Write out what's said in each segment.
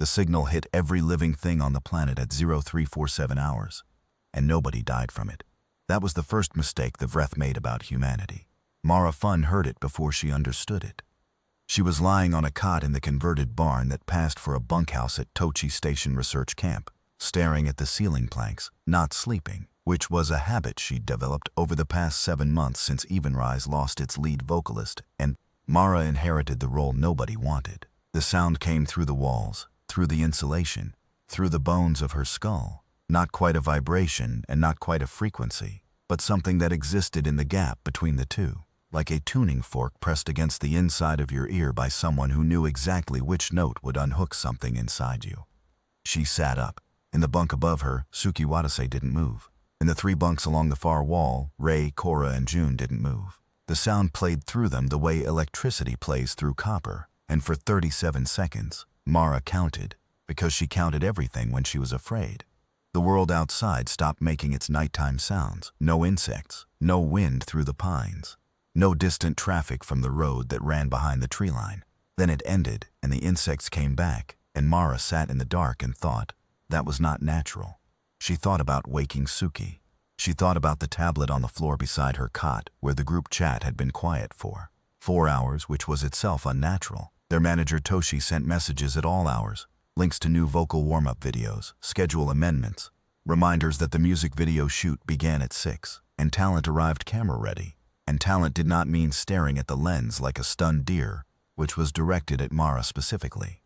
The signal hit every living thing on the planet at 0347 hours, and nobody died from it. That was the first mistake the Vreth made about humanity. Mara Fun heard it before she understood it. She was lying on a cot in the converted barn that passed for a bunkhouse at Tochi Station Research Camp, staring at the ceiling planks, not sleeping, which was a habit she'd developed over the past 7 months since Evenrise lost its lead vocalist, and Mara inherited the role nobody wanted. The sound came through the walls, through the insulation, through the bones of her skull. Not quite a vibration and not quite a frequency, but something that existed in the gap between the two, like a tuning fork pressed against the inside of your ear by someone who knew exactly which note would unhook something inside you. She sat up. In the bunk above her, Suki Watase didn't move. In the 3 bunks along the far wall, Ray, Cora, and June didn't move. The sound played through them the way electricity plays through copper, and for 37 seconds, Mara counted, because she counted everything when she was afraid. The world outside stopped making its nighttime sounds. No insects, no wind through the pines, no distant traffic from the road that ran behind the tree line. Then it ended, and the insects came back, and Mara sat in the dark and thought, that was not natural. She thought about waking Suki. She thought about the tablet on the floor beside her cot, where the group chat had been quiet for 4 hours, which was itself unnatural. Their manager Toshi sent messages at all hours, links to new vocal warm-up videos, schedule amendments, reminders that the music video shoot began at 6, and talent arrived camera-ready. And talent did not mean staring at the lens like a stunned deer, which was directed at Mara specifically.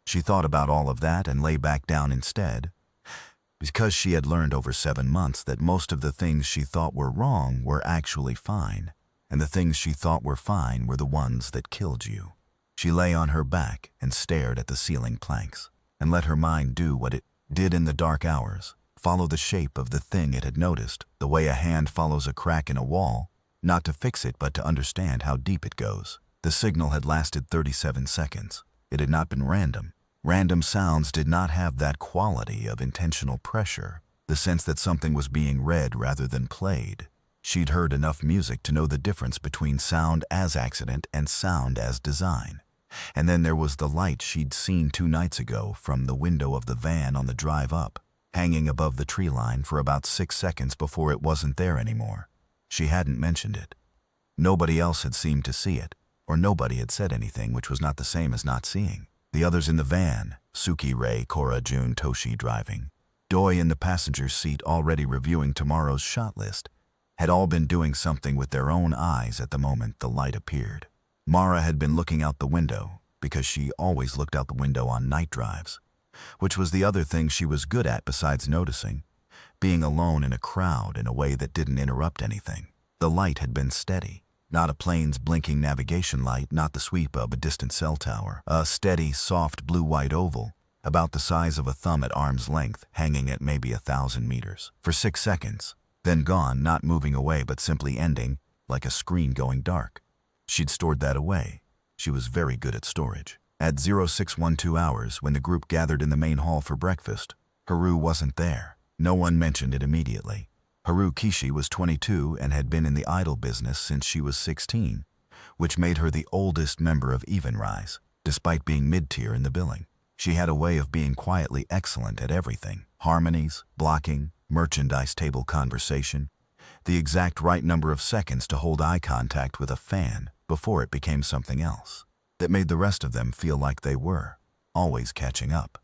She thought about all of that and lay back down instead, because she had learned over 7 months that most of the things she thought were wrong were actually fine, and the things she thought were fine were the ones that killed you. She lay on her back and stared at the ceiling planks, and let her mind do what it did in the dark hours, follow the shape of the thing it had noticed, the way a hand follows a crack in a wall, not to fix it but to understand how deep it goes. The signal had lasted 37 seconds. It had not been random. Random sounds did not have that quality of intentional pressure, the sense that something was being read rather than played. She'd heard enough music to know the difference between sound as accident and sound as design. And then there was the light she'd seen 2 nights ago from the window of the van on the drive up, hanging above the tree line for about 6 seconds before it wasn't there anymore. She hadn't mentioned it. Nobody else had seemed to see it, or nobody had said anything, which was not the same as not seeing. The others in the van, Suki, Ray, Cora, June, Toshi driving, Doi in the passenger seat already reviewing tomorrow's shot list, had all been doing something with their own eyes at the moment the light appeared. Mara had been looking out the window, because she always looked out the window on night drives, which was the other thing she was good at besides noticing, being alone in a crowd in a way that didn't interrupt anything. The light had been steady, not a plane's blinking navigation light, not the sweep of a distant cell tower, a steady, soft blue-white oval, about the size of a thumb at arm's length, hanging at maybe 1,000 meters, for 6 seconds, then gone, not moving away but simply ending, like a screen going dark. She'd stored that away. She was very good at storage. At 0612 hours, when the group gathered in the main hall for breakfast, Haru wasn't there. No one mentioned it immediately. Haru Kishi was 22 and had been in the idol business since she was 16, which made her the oldest member of Evenrise, despite being mid-tier in the billing. She had a way of being quietly excellent at everything: harmonies, blocking, merchandise table conversation, the exact right number of seconds to hold eye contact with a fan before it became something else, that made the rest of them feel like they were always catching up.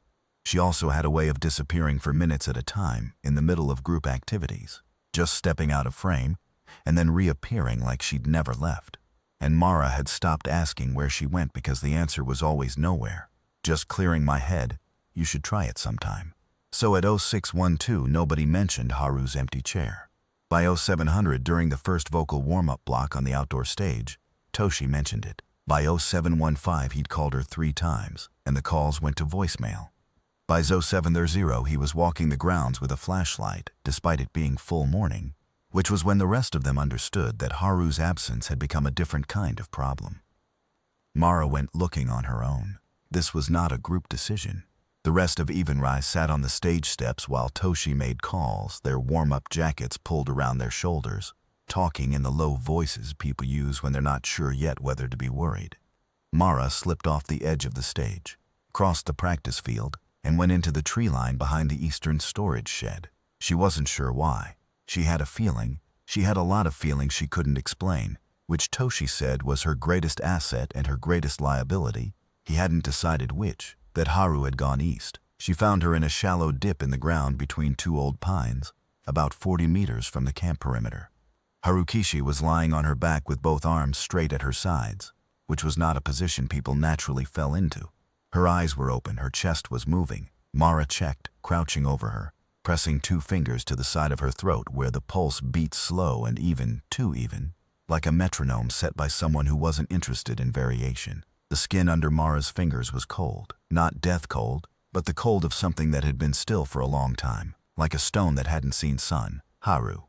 She also had a way of disappearing for minutes at a time in the middle of group activities, just stepping out of frame and then reappearing like she'd never left. And Mara had stopped asking where she went because the answer was always nowhere. Just clearing my head, you should try it sometime. So at 0612, nobody mentioned Haru's empty chair. By 0700, during the first vocal warm-up block on the outdoor stage, Toshi mentioned it. By 0715, he'd called her 3 times, and the calls went to voicemail. By 0730, he was walking the grounds with a flashlight, despite it being full morning, which was when the rest of them understood that Haru's absence had become a different kind of problem. Mara went looking on her own. This was not a group decision. The rest of Evenrise sat on the stage steps while Toshi made calls, their warm-up jackets pulled around their shoulders, talking in the low voices people use when they're not sure yet whether to be worried. Mara slipped off the edge of the stage, crossed the practice field, and went into the tree line behind the eastern storage shed. She wasn't sure why. She had a feeling. She had a lot of feelings she couldn't explain, which Toshi said was her greatest asset and her greatest liability. He hadn't decided which. That Haru had gone east. She found her in a shallow dip in the ground between two old pines, about 40 meters from the camp perimeter. Harukishi was lying on her back with both arms straight at her sides, which was not a position people naturally fell into. Her eyes were open, her chest was moving. Mara checked, crouching over her, pressing 2 fingers to the side of her throat where the pulse beat slow and even, too even, like a metronome set by someone who wasn't interested in variation. The skin under Mara's fingers was cold, not death cold, but the cold of something that had been still for a long time, like a stone that hadn't seen sun. Haru.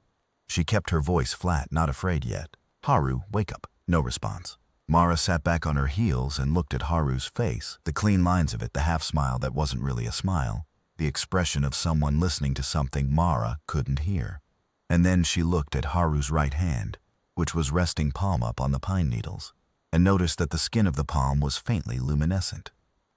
She kept her voice flat, not afraid yet. Haru, wake up. No response. Mara sat back on her heels and looked at Haru's face, the clean lines of it, the half-smile that wasn't really a smile, the expression of someone listening to something Mara couldn't hear. And then she looked at Haru's right hand, which was resting palm up on the pine needles, and noticed that the skin of the palm was faintly luminescent.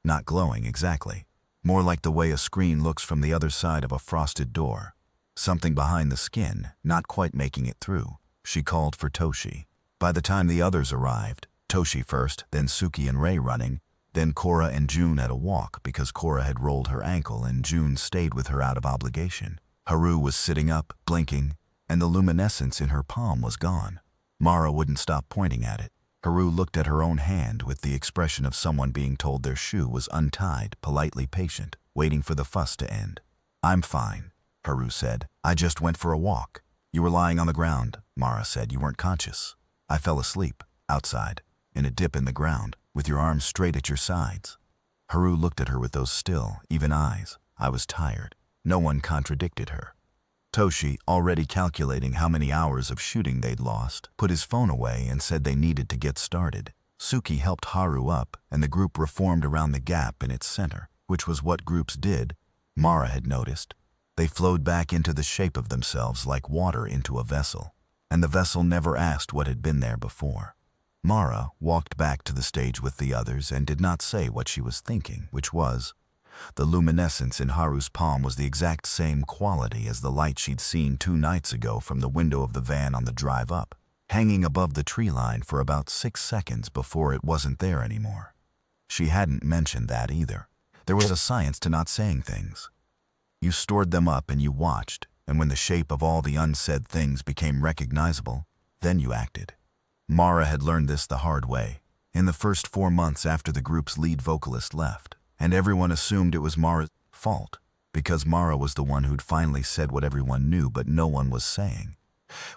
Not glowing exactly, more like the way a screen looks from the other side of a frosted door. Something behind the skin, not quite making it through. She called for Toshi. By the time the others arrived, Toshi first, then Suki and Rei running, then Korra and June at a walk because Korra had rolled her ankle and June stayed with her out of obligation. Haru was sitting up, blinking, and the luminescence in her palm was gone. Mara wouldn't stop pointing at it. Haru looked at her own hand with the expression of someone being told their shoe was untied, politely patient, waiting for the fuss to end. I'm fine, Haru said. I just went for a walk. You were lying on the ground, Mara said. You weren't conscious. I fell asleep, outside, in a dip in the ground, with your arms straight at your sides. Haru looked at her with those still, even eyes. I was tired. No one contradicted her. Toshi, already calculating how many hours of shooting they'd lost, put his phone away and said they needed to get started. Suki helped Haru up, and the group reformed around the gap in its center, which was what groups did, Mara had noticed. They flowed back into the shape of themselves like water into a vessel, and the vessel never asked what had been there before. Mara walked back to the stage with the others and did not say what she was thinking, which was, the luminescence in Haru's palm was the exact same quality as the light she'd seen 2 nights ago from the window of the van on the drive up, hanging above the tree line for about 6 seconds before it wasn't there anymore. She hadn't mentioned that either. There was a science to not saying things. You stored them up and you watched, and when the shape of all the unsaid things became recognizable, then you acted. Mara had learned this the hard way, in the first 4 months after the group's lead vocalist left, and everyone assumed it was Mara's fault, because Mara was the one who'd finally said what everyone knew but no one was saying,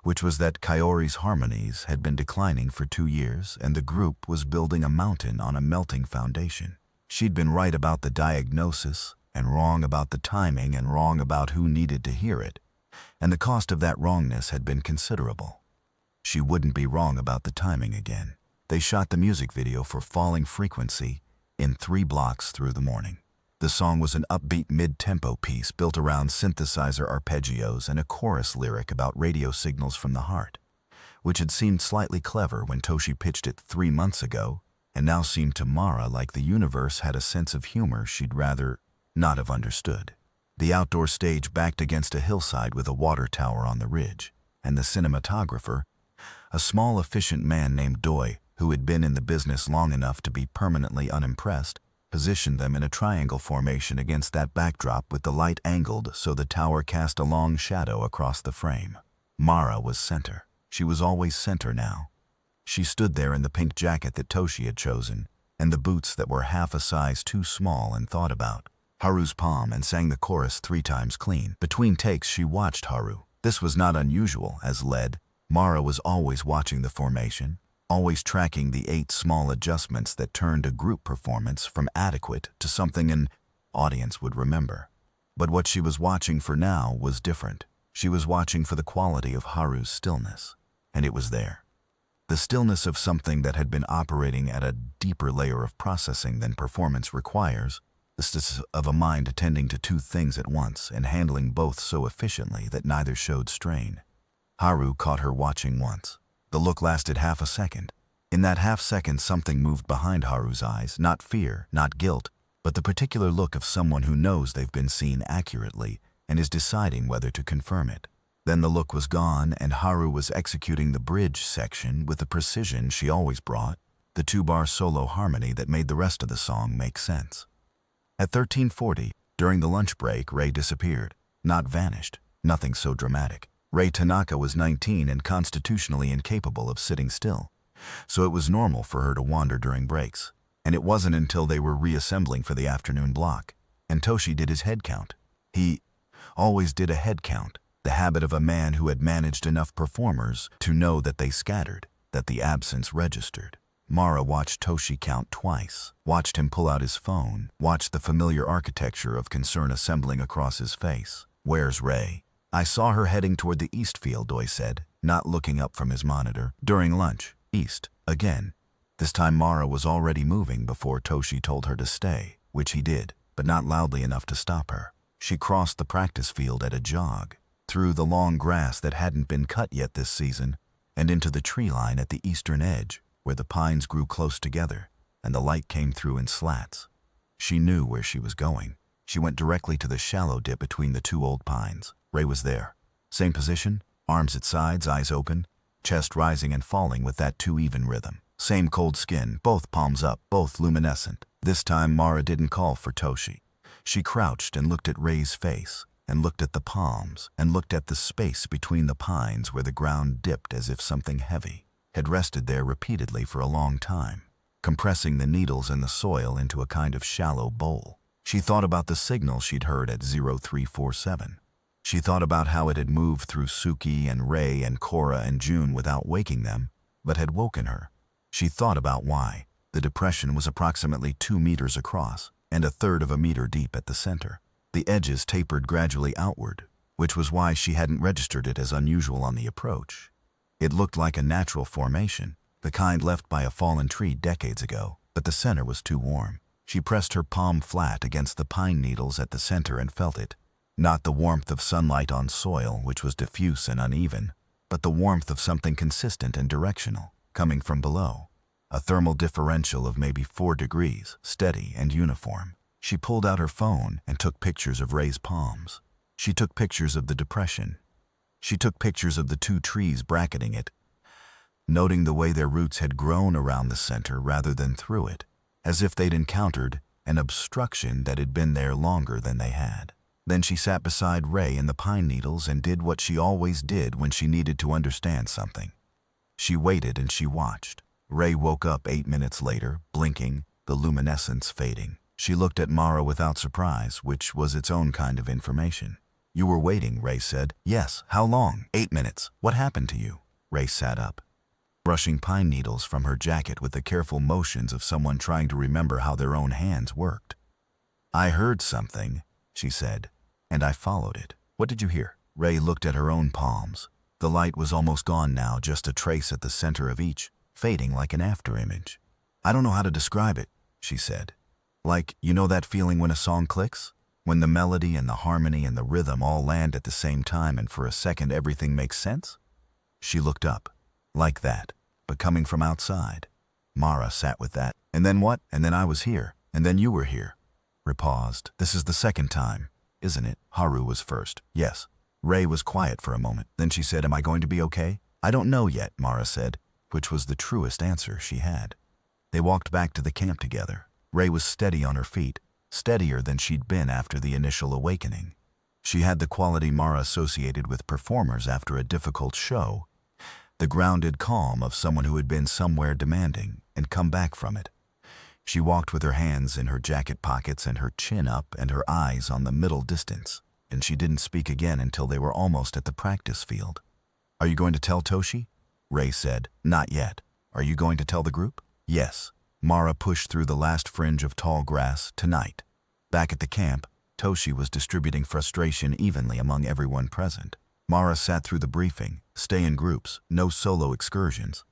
which was that Kaori's harmonies had been declining for 2 years and the group was building a mountain on a melting foundation. She'd been right about the diagnosis, and wrong about the timing and wrong about who needed to hear it, and the cost of that wrongness had been considerable. She wouldn't be wrong about the timing again. They shot the music video for Falling Frequency in 3 blocks through the morning. The song was an upbeat mid-tempo piece built around synthesizer arpeggios and a chorus lyric about radio signals from the heart, which had seemed slightly clever when Toshi pitched it 3 months ago, and now seemed to Mara like the universe had a sense of humor she'd rather not have understood. The outdoor stage backed against a hillside with a water tower on the ridge, and the cinematographer, a small efficient man named Doi, who had been in the business long enough to be permanently unimpressed, positioned them in a triangle formation against that backdrop with the light angled so the tower cast a long shadow across the frame. Mara was center. She was always center now. She stood there in the pink jacket that Toshi had chosen, and the boots that were half a size too small, and thought about Haru's palm and sang the chorus 3 times clean. Between takes she watched Haru. This was not unusual, as led. Mara was always watching the formation, always tracking the 8 small adjustments that turned a group performance from adequate to something an audience would remember. But what she was watching for now was different. She was watching for the quality of Haru's stillness, and it was there. The stillness of something that had been operating at a deeper layer of processing than performance requires, the stillness of a mind attending to 2 things at once and handling both so efficiently that neither showed strain. Haru caught her watching once. The look lasted half a second. In that half second something moved behind Haru's eyes, not fear, not guilt, but the particular look of someone who knows they've been seen accurately and is deciding whether to confirm it. Then the look was gone, and Haru was executing the bridge section with the precision she always brought, the 2-bar solo harmony that made the rest of the song make sense. At 13:40, during the lunch break, Rei disappeared. Not vanished. Nothing so dramatic. Rei Tanaka was 19 and constitutionally incapable of sitting still, so it was normal for her to wander during breaks. And it wasn't until they were reassembling for the afternoon block, and Toshi did his head count. He always did a head count, the habit of a man who had managed enough performers to know that they scattered, that the absence registered. Mara watched Toshi count twice, watched him pull out his phone, watched the familiar architecture of concern assembling across his face. "Where's Rei?" "I saw her heading toward the east field," Doi said, not looking up from his monitor. "During lunch. East. Again." This time Mara was already moving before Toshi told her to stay, which he did, but not loudly enough to stop her. She crossed the practice field at a jog, through the long grass that hadn't been cut yet this season, and into the tree line at the eastern edge, where the pines grew close together, and the light came through in slats. She knew where she was going. She went directly to the shallow dip between the two old pines. Rei was there. Same position, arms at sides, eyes open, chest rising and falling with that too-even rhythm. Same cold skin, both palms up, both luminescent. This time Mara didn't call for Toshi. She crouched and looked at Rei's face, and looked at the palms, and looked at the space between the pines where the ground dipped as if something heavy had rested there repeatedly for a long time, compressing the needles and the soil into a kind of shallow bowl. She thought about the signal she'd heard at 0347. She thought about how it had moved through Suki and Rei and Cora and June without waking them, but had woken her. She thought about why. The depression was approximately 2 meters across and 1/3 of a meter deep at the center. The edges tapered gradually outward, which was why she hadn't registered it as unusual on the approach. It looked like a natural formation, the kind left by a fallen tree decades ago, but the center was too warm. She pressed her palm flat against the pine needles at the center and felt it. Not the warmth of sunlight on soil, which was diffuse and uneven, but the warmth of something consistent and directional, coming from below. A thermal differential of maybe 4 degrees, steady and uniform. She pulled out her phone and took pictures of Rei's palms. She took pictures of the depression. She took pictures of the 2 trees bracketing it, noting the way their roots had grown around the center rather than through it, as if they'd encountered an obstruction that had been there longer than they had. Then she sat beside Rei in the pine needles and did what she always did when she needed to understand something. She waited and she watched. Rei woke up 8 minutes later, blinking, the luminescence fading. She looked at Mara without surprise, which was its own kind of information. "You were waiting," Rei said. "Yes. How long?" 8 minutes. "What happened to you?" Rei sat up, brushing pine needles from her jacket with the careful motions of someone trying to remember how their own hands worked. "I heard something," she said, "and I followed it." "What did you hear?" Rei looked at her own palms. The light was almost gone now, just a trace at the center of each, fading like an afterimage. "I don't know how to describe it," she said. "Like, you know that feeling when a song clicks? When the melody and the harmony and the rhythm all land at the same time and for a second everything makes sense?" She looked up. "Like that, but coming from outside." Mara sat with that. "And then what?" "And then I was here. And then you were here." Rei paused. "This is the second time, isn't it?" Haru was first. "Yes." Rei was quiet for a moment. Then she said, "Am I going to be okay?" "I don't know yet," Mara said, which was the truest answer she had. They walked back to the camp together. Rei was steady on her feet, steadier than she'd been after the initial awakening. She had the quality Mara associated with performers after a difficult show, the grounded calm of someone who had been somewhere demanding and come back from it. She walked with her hands in her jacket pockets and her chin up and her eyes on the middle distance, and she didn't speak again until they were almost at the practice field. "Are you going to tell Toshi?" Rei said. "Not yet." "Are you going to tell the group?" "Yes." Mara pushed through the last fringe of tall grass. "Tonight." Back at the camp, Toshi was distributing frustration evenly among everyone present. Mara sat through the briefing, stay in groups, no solo excursions.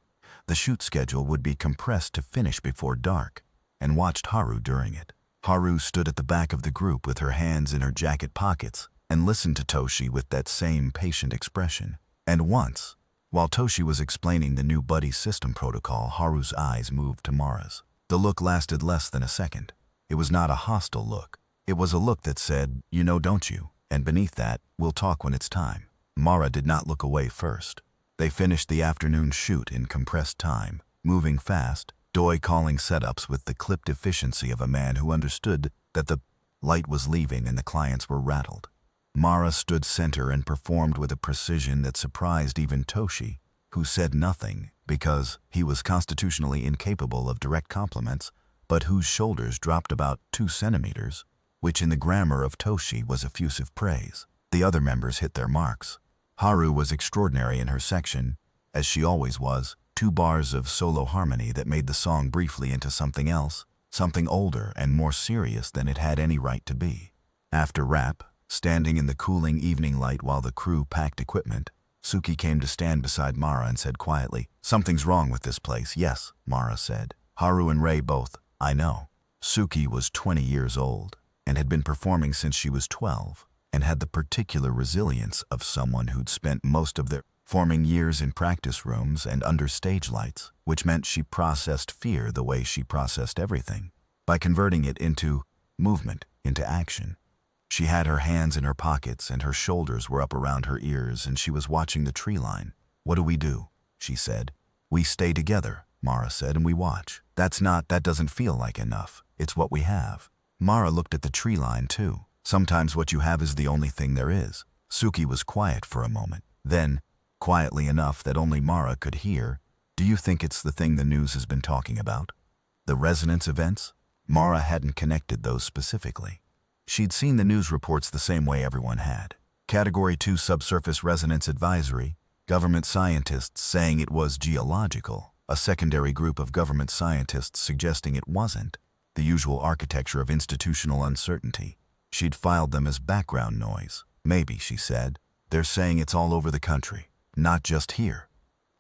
The shoot schedule would be compressed to finish before dark, and watched Haru during it. Haru stood at the back of the group with her hands in her jacket pockets and listened to Toshi with that same patient expression. And once, while Toshi was explaining the new buddy system protocol, Haru's eyes moved to Mara's. The look lasted less than a second. It was not a hostile look. It was a look that said, "You know, don't you?" And beneath that, "We'll talk when it's time." Mara did not look away first. They finished the afternoon shoot in compressed time, moving fast, Doi calling setups with the clipped efficiency of a man who understood that the light was leaving and the clients were rattled. Mara stood center and performed with a precision that surprised even Toshi, who said nothing because he was constitutionally incapable of direct compliments, but whose shoulders dropped about 2 centimeters, which in the grammar of Toshi was effusive praise. The other members hit their marks. Haru was extraordinary in her section, as she always was, 2 bars of solo harmony that made the song briefly into something else, something older and more serious than it had any right to be. After rap, standing in the cooling evening light while the crew packed equipment, Suki came to stand beside Mara and said quietly, "Something's wrong with this place." "Yes," Mara said. Haru and Ray both. "I know." Suki was 20 years old and had been performing since she was 12 and had the particular resilience of someone who'd spent most of their forming years in practice rooms and under stage lights, which meant she processed fear the way she processed everything, by converting it into movement, into action. She had her hands in her pockets and her shoulders were up around her ears and she was watching the tree line. "What do we do?" she said. "We stay together," Mara said, "and we watch." That doesn't feel like enough. It's what we have." Mara looked at the tree line too. "Sometimes what you have is the only thing there is." Suki was quiet for a moment. Then, quietly enough that only Mara could hear, "Do you think it's the thing the news has been talking about? The resonance events?" Mara hadn't connected those specifically. She'd seen the news reports the same way everyone had. Category 2 subsurface resonance advisory, government scientists saying it was geological, a secondary group of government scientists suggesting it wasn't, the usual architecture of institutional uncertainty. She'd filed them as background noise. "Maybe," she said. "They're saying it's all over the country, not just here."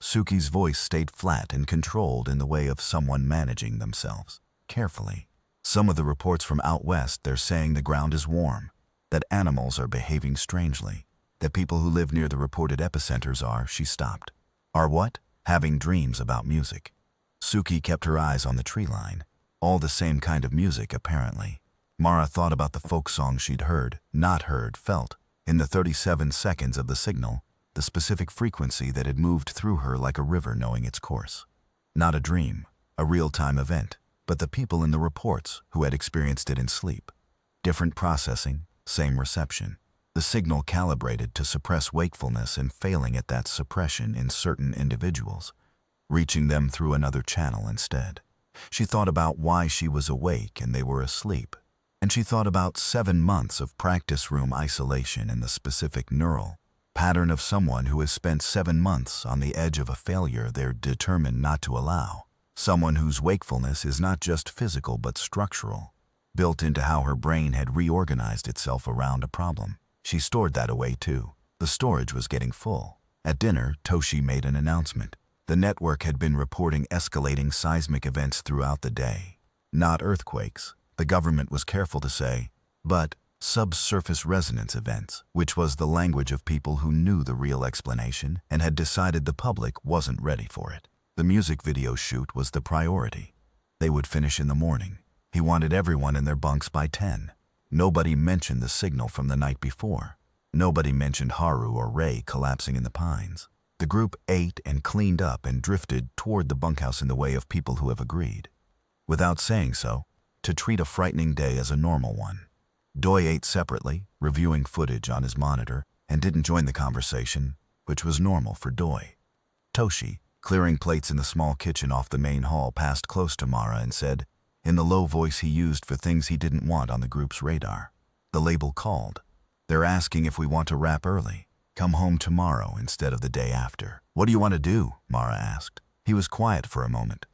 Suki's voice stayed flat and controlled in the way of someone managing themselves, carefully. "Some of the reports from out west, they're saying the ground is warm, that animals are behaving strangely, that people who live near the reported epicenters are," she stopped. "Are what?" "Having dreams about music." Suki kept her eyes on the tree line. All the same kind of music, apparently. Mara thought about the folk songs she'd heard, not heard, felt, in the 37 seconds of the signal, the specific frequency that had moved through her like a river knowing its course. Not a dream, a real-time event, but the people in the reports who had experienced it in sleep. Different processing, same reception. The signal calibrated to suppress wakefulness and failing at that suppression in certain individuals, reaching them through another channel instead. She thought about why she was awake and they were asleep. And she thought about 7 months of practice room isolation and the specific neural pattern of someone who has spent 7 months on the edge of a failure they're determined not to allow. Someone whose wakefulness is not just physical but structural, built into how her brain had reorganized itself around a problem. She stored that away too. The storage was getting full. At dinner, Toshi made an announcement. The network had been reporting escalating seismic events throughout the day. Not earthquakes, the government was careful to say, but subsurface resonance events, which was the language of people who knew the real explanation and had decided the public wasn't ready for it. The music video shoot was the priority. They would finish in the morning. He wanted everyone in their bunks by 10. Nobody mentioned the signal from the night before. Nobody mentioned Haru or Ray collapsing in the pines. The group ate and cleaned up and drifted toward the bunkhouse in the way of people who have agreed, without saying so, to treat a frightening day as a normal one. Doi ate separately, reviewing footage on his monitor, and didn't join the conversation, which was normal for Doi. Toshi, clearing plates in the small kitchen off the main hall, passed close to Mara and said, in the low voice he used for things he didn't want on the group's radar. The label called. "They're asking if we want to wrap early. Come home tomorrow instead of the day after." "What do you want to do?" Mara asked. He was quiet for a moment.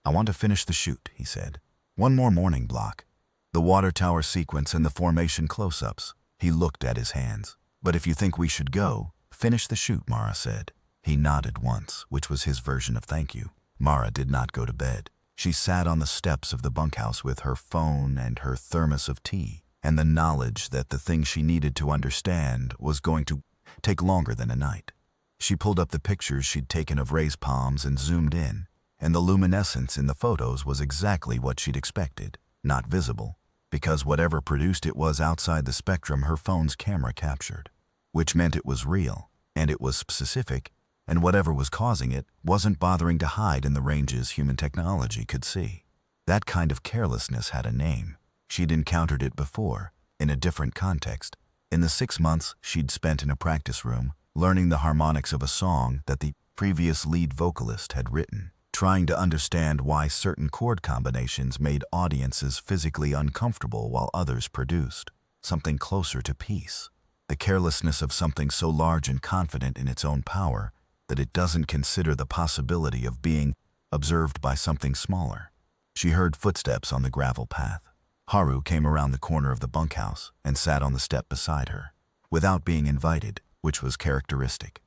"I want to finish the shoot," he said. "One more morning block. The water tower sequence and the formation close-ups." He looked at his hands. "But if you think we should go, finish the shoot," Mara said. He nodded once, which was his version of thank you. Mara did not go to bed. She sat on the steps of the bunkhouse with her phone and her thermos of tea, and the knowledge that the thing she needed to understand was going to take longer than a night. She pulled up the pictures she'd taken of Ray's palms and zoomed in, and the luminescence in the photos was exactly what she'd expected. not visible, because whatever produced it was outside the spectrum her phone's camera captured, which meant it was real, and it was specific, and whatever was causing it wasn't bothering to hide in the ranges human technology could see. That kind of carelessness had a name. She'd encountered it before, in a different context. In the 6 months she'd spent in a practice room, learning the harmonics of a song that the previous lead vocalist had written, trying to understand why certain chord combinations made audiences physically uncomfortable while others produced something closer to peace. The carelessness of something so large and confident in its own power that it doesn't consider the possibility of being observed by something smaller. She heard footsteps on the gravel path. Haru came around the corner of the bunkhouse and sat on the step beside her, without being invited, which was characteristic.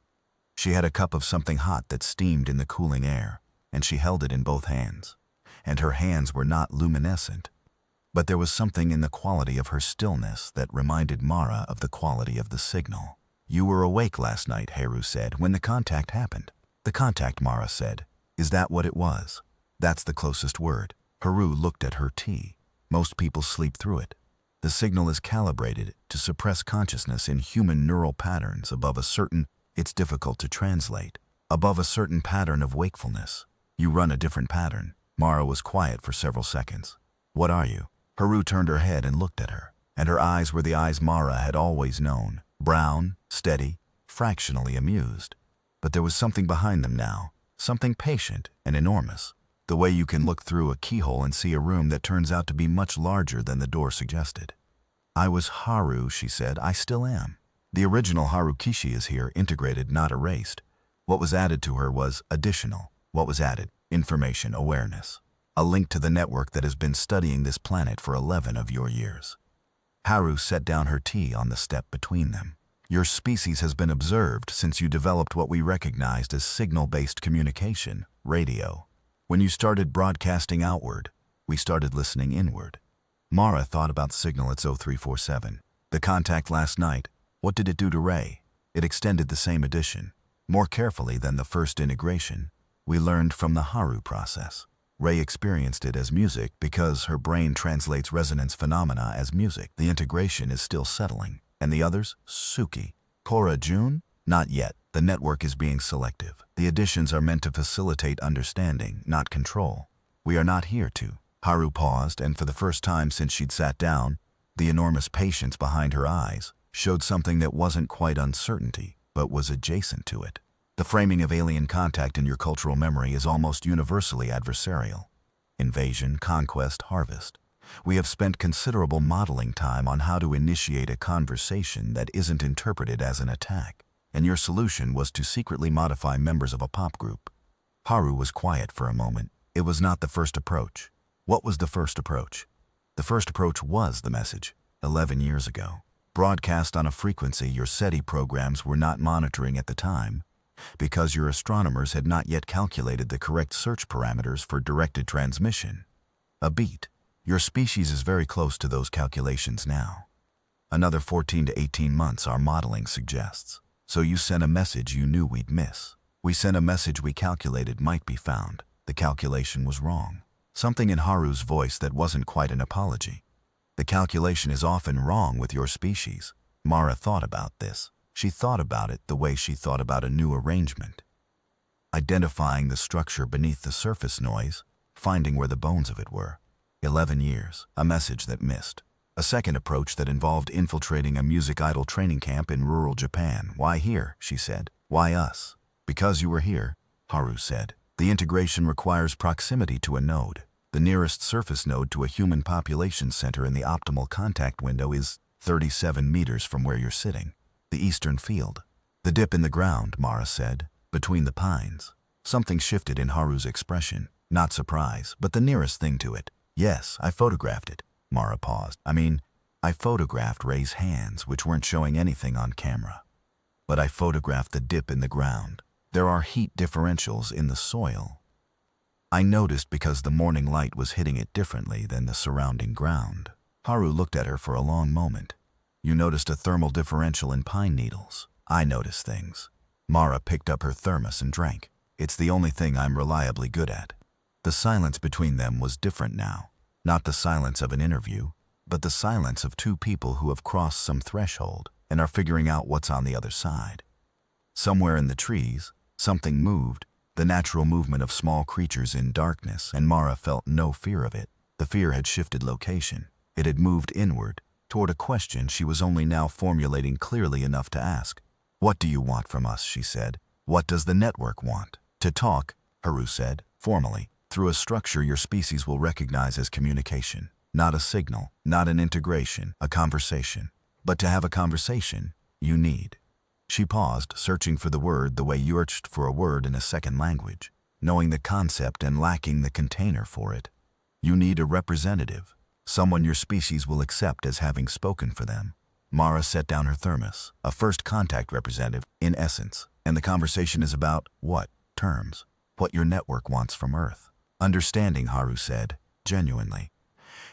She had a cup of something hot that steamed in the cooling air, and she held it in both hands. And her hands were not luminescent, but there was something in the quality of her stillness that reminded Mara of the quality of the signal. "You were awake last night," Haru said, "when the contact happened." "The contact," Mara said. "Is that what it was?" "That's the closest word." Haru looked at her tea. "Most people sleep through it. The signal is calibrated to suppress consciousness in human neural patterns above a certain, it's difficult to translate, above a certain pattern of wakefulness. You run a different pattern." Mara was quiet for several seconds. "What are you?" Haru turned her head and looked at her, and her eyes were the eyes Mara had always known, brown, steady, fractionally amused. But there was something behind them now, something patient and enormous. The way you can look through a keyhole and see a room that turns out to be much larger than the door suggested. "I was Haru," she said. "I still am. The original Haru Kishi is here, integrated, not erased. What was added to her was additional. What was added? Information, awareness. A link to the network that has been studying this planet for 11 of your years." Haru set down her tea on the step between them. "Your species has been observed since you developed what we recognized as signal-based communication, radio. When you started broadcasting outward, we started listening inward." Mara thought about signal at 0347. "The contact last night, what did it do to Ray?" "It extended the same addition, more carefully than the first integration. We learned from the Haru process. Ray experienced it as music because her brain translates resonance phenomena as music. The integration is still settling. And the others? Suki. Cora, June? Not yet. The network is being selective. The additions are meant to facilitate understanding, not control. We are not here to." Haru paused, and for the first time since she'd sat down, the enormous patience behind her eyes showed something that wasn't quite uncertainty, but was adjacent to it. "The framing of alien contact in your cultural memory is almost universally adversarial. Invasion, conquest, harvest. We have spent considerable modeling time on how to initiate a conversation that isn't interpreted as an attack, and your solution was to secretly modify members of a pop group." Haru was quiet for a moment. "It was not the first approach." "What was the first approach?" "The first approach was the message, 11 years ago. Broadcast on a frequency your SETI programs were not monitoring at the time, because your astronomers had not yet calculated the correct search parameters for directed transmission. A beat. Your species is very close to those calculations now. Another 14 to 18 months our modeling suggests. So you sent a message you knew we'd miss. We sent a message we calculated might be found. The calculation was wrong." Something in Haru's voice that wasn't quite an apology. "The calculation is often wrong with your species." Mara thought about this. She thought about it the way she thought about a new arrangement. Identifying the structure beneath the surface noise, finding where the bones of it were. 11 years, a message that missed. A second approach that involved infiltrating a music idol training camp in rural Japan. "Why here?" she said. "Why us?" "Because you were here," Haru said. "The integration requires proximity to a node. The nearest surface node to a human population center in the optimal contact window is 37 meters from where you're sitting. The eastern field." "The dip in the ground," Mara said, "between the pines." Something shifted in Haru's expression. Not surprise, but the nearest thing to it. "Yes, I photographed it." Mara paused. I photographed Ray's hands, which weren't showing anything on camera. But I photographed the dip in the ground. There are heat differentials in the soil. I noticed because the morning light was hitting it differently than the surrounding ground." Haru looked at her for a long moment. "You noticed a thermal differential in pine needles." "I notice things." Mara picked up her thermos and drank. "It's the only thing I'm reliably good at." The silence between them was different now. Not the silence of an interview, but the silence of two people who have crossed some threshold and are figuring out what's on the other side. Somewhere in the trees, something moved, the natural movement of small creatures in darkness, and Mara felt no fear of it. The fear had shifted location. It had moved inward, toward a question she was only now formulating clearly enough to ask. "What do you want from us?" she said. "What does the network want?" "To talk," Haru said, formally, "through a structure your species will recognize as communication. Not a signal, not an integration, a conversation. But to have a conversation, you need." She paused, searching for the word the way you searched for a word in a second language, knowing the concept and lacking the container for it. You need a representative, someone your species will accept as having spoken for them. Mara set down her thermos, a first contact representative, in essence, and the conversation is about what terms, what your network wants from Earth. "Understanding," Haru said, genuinely.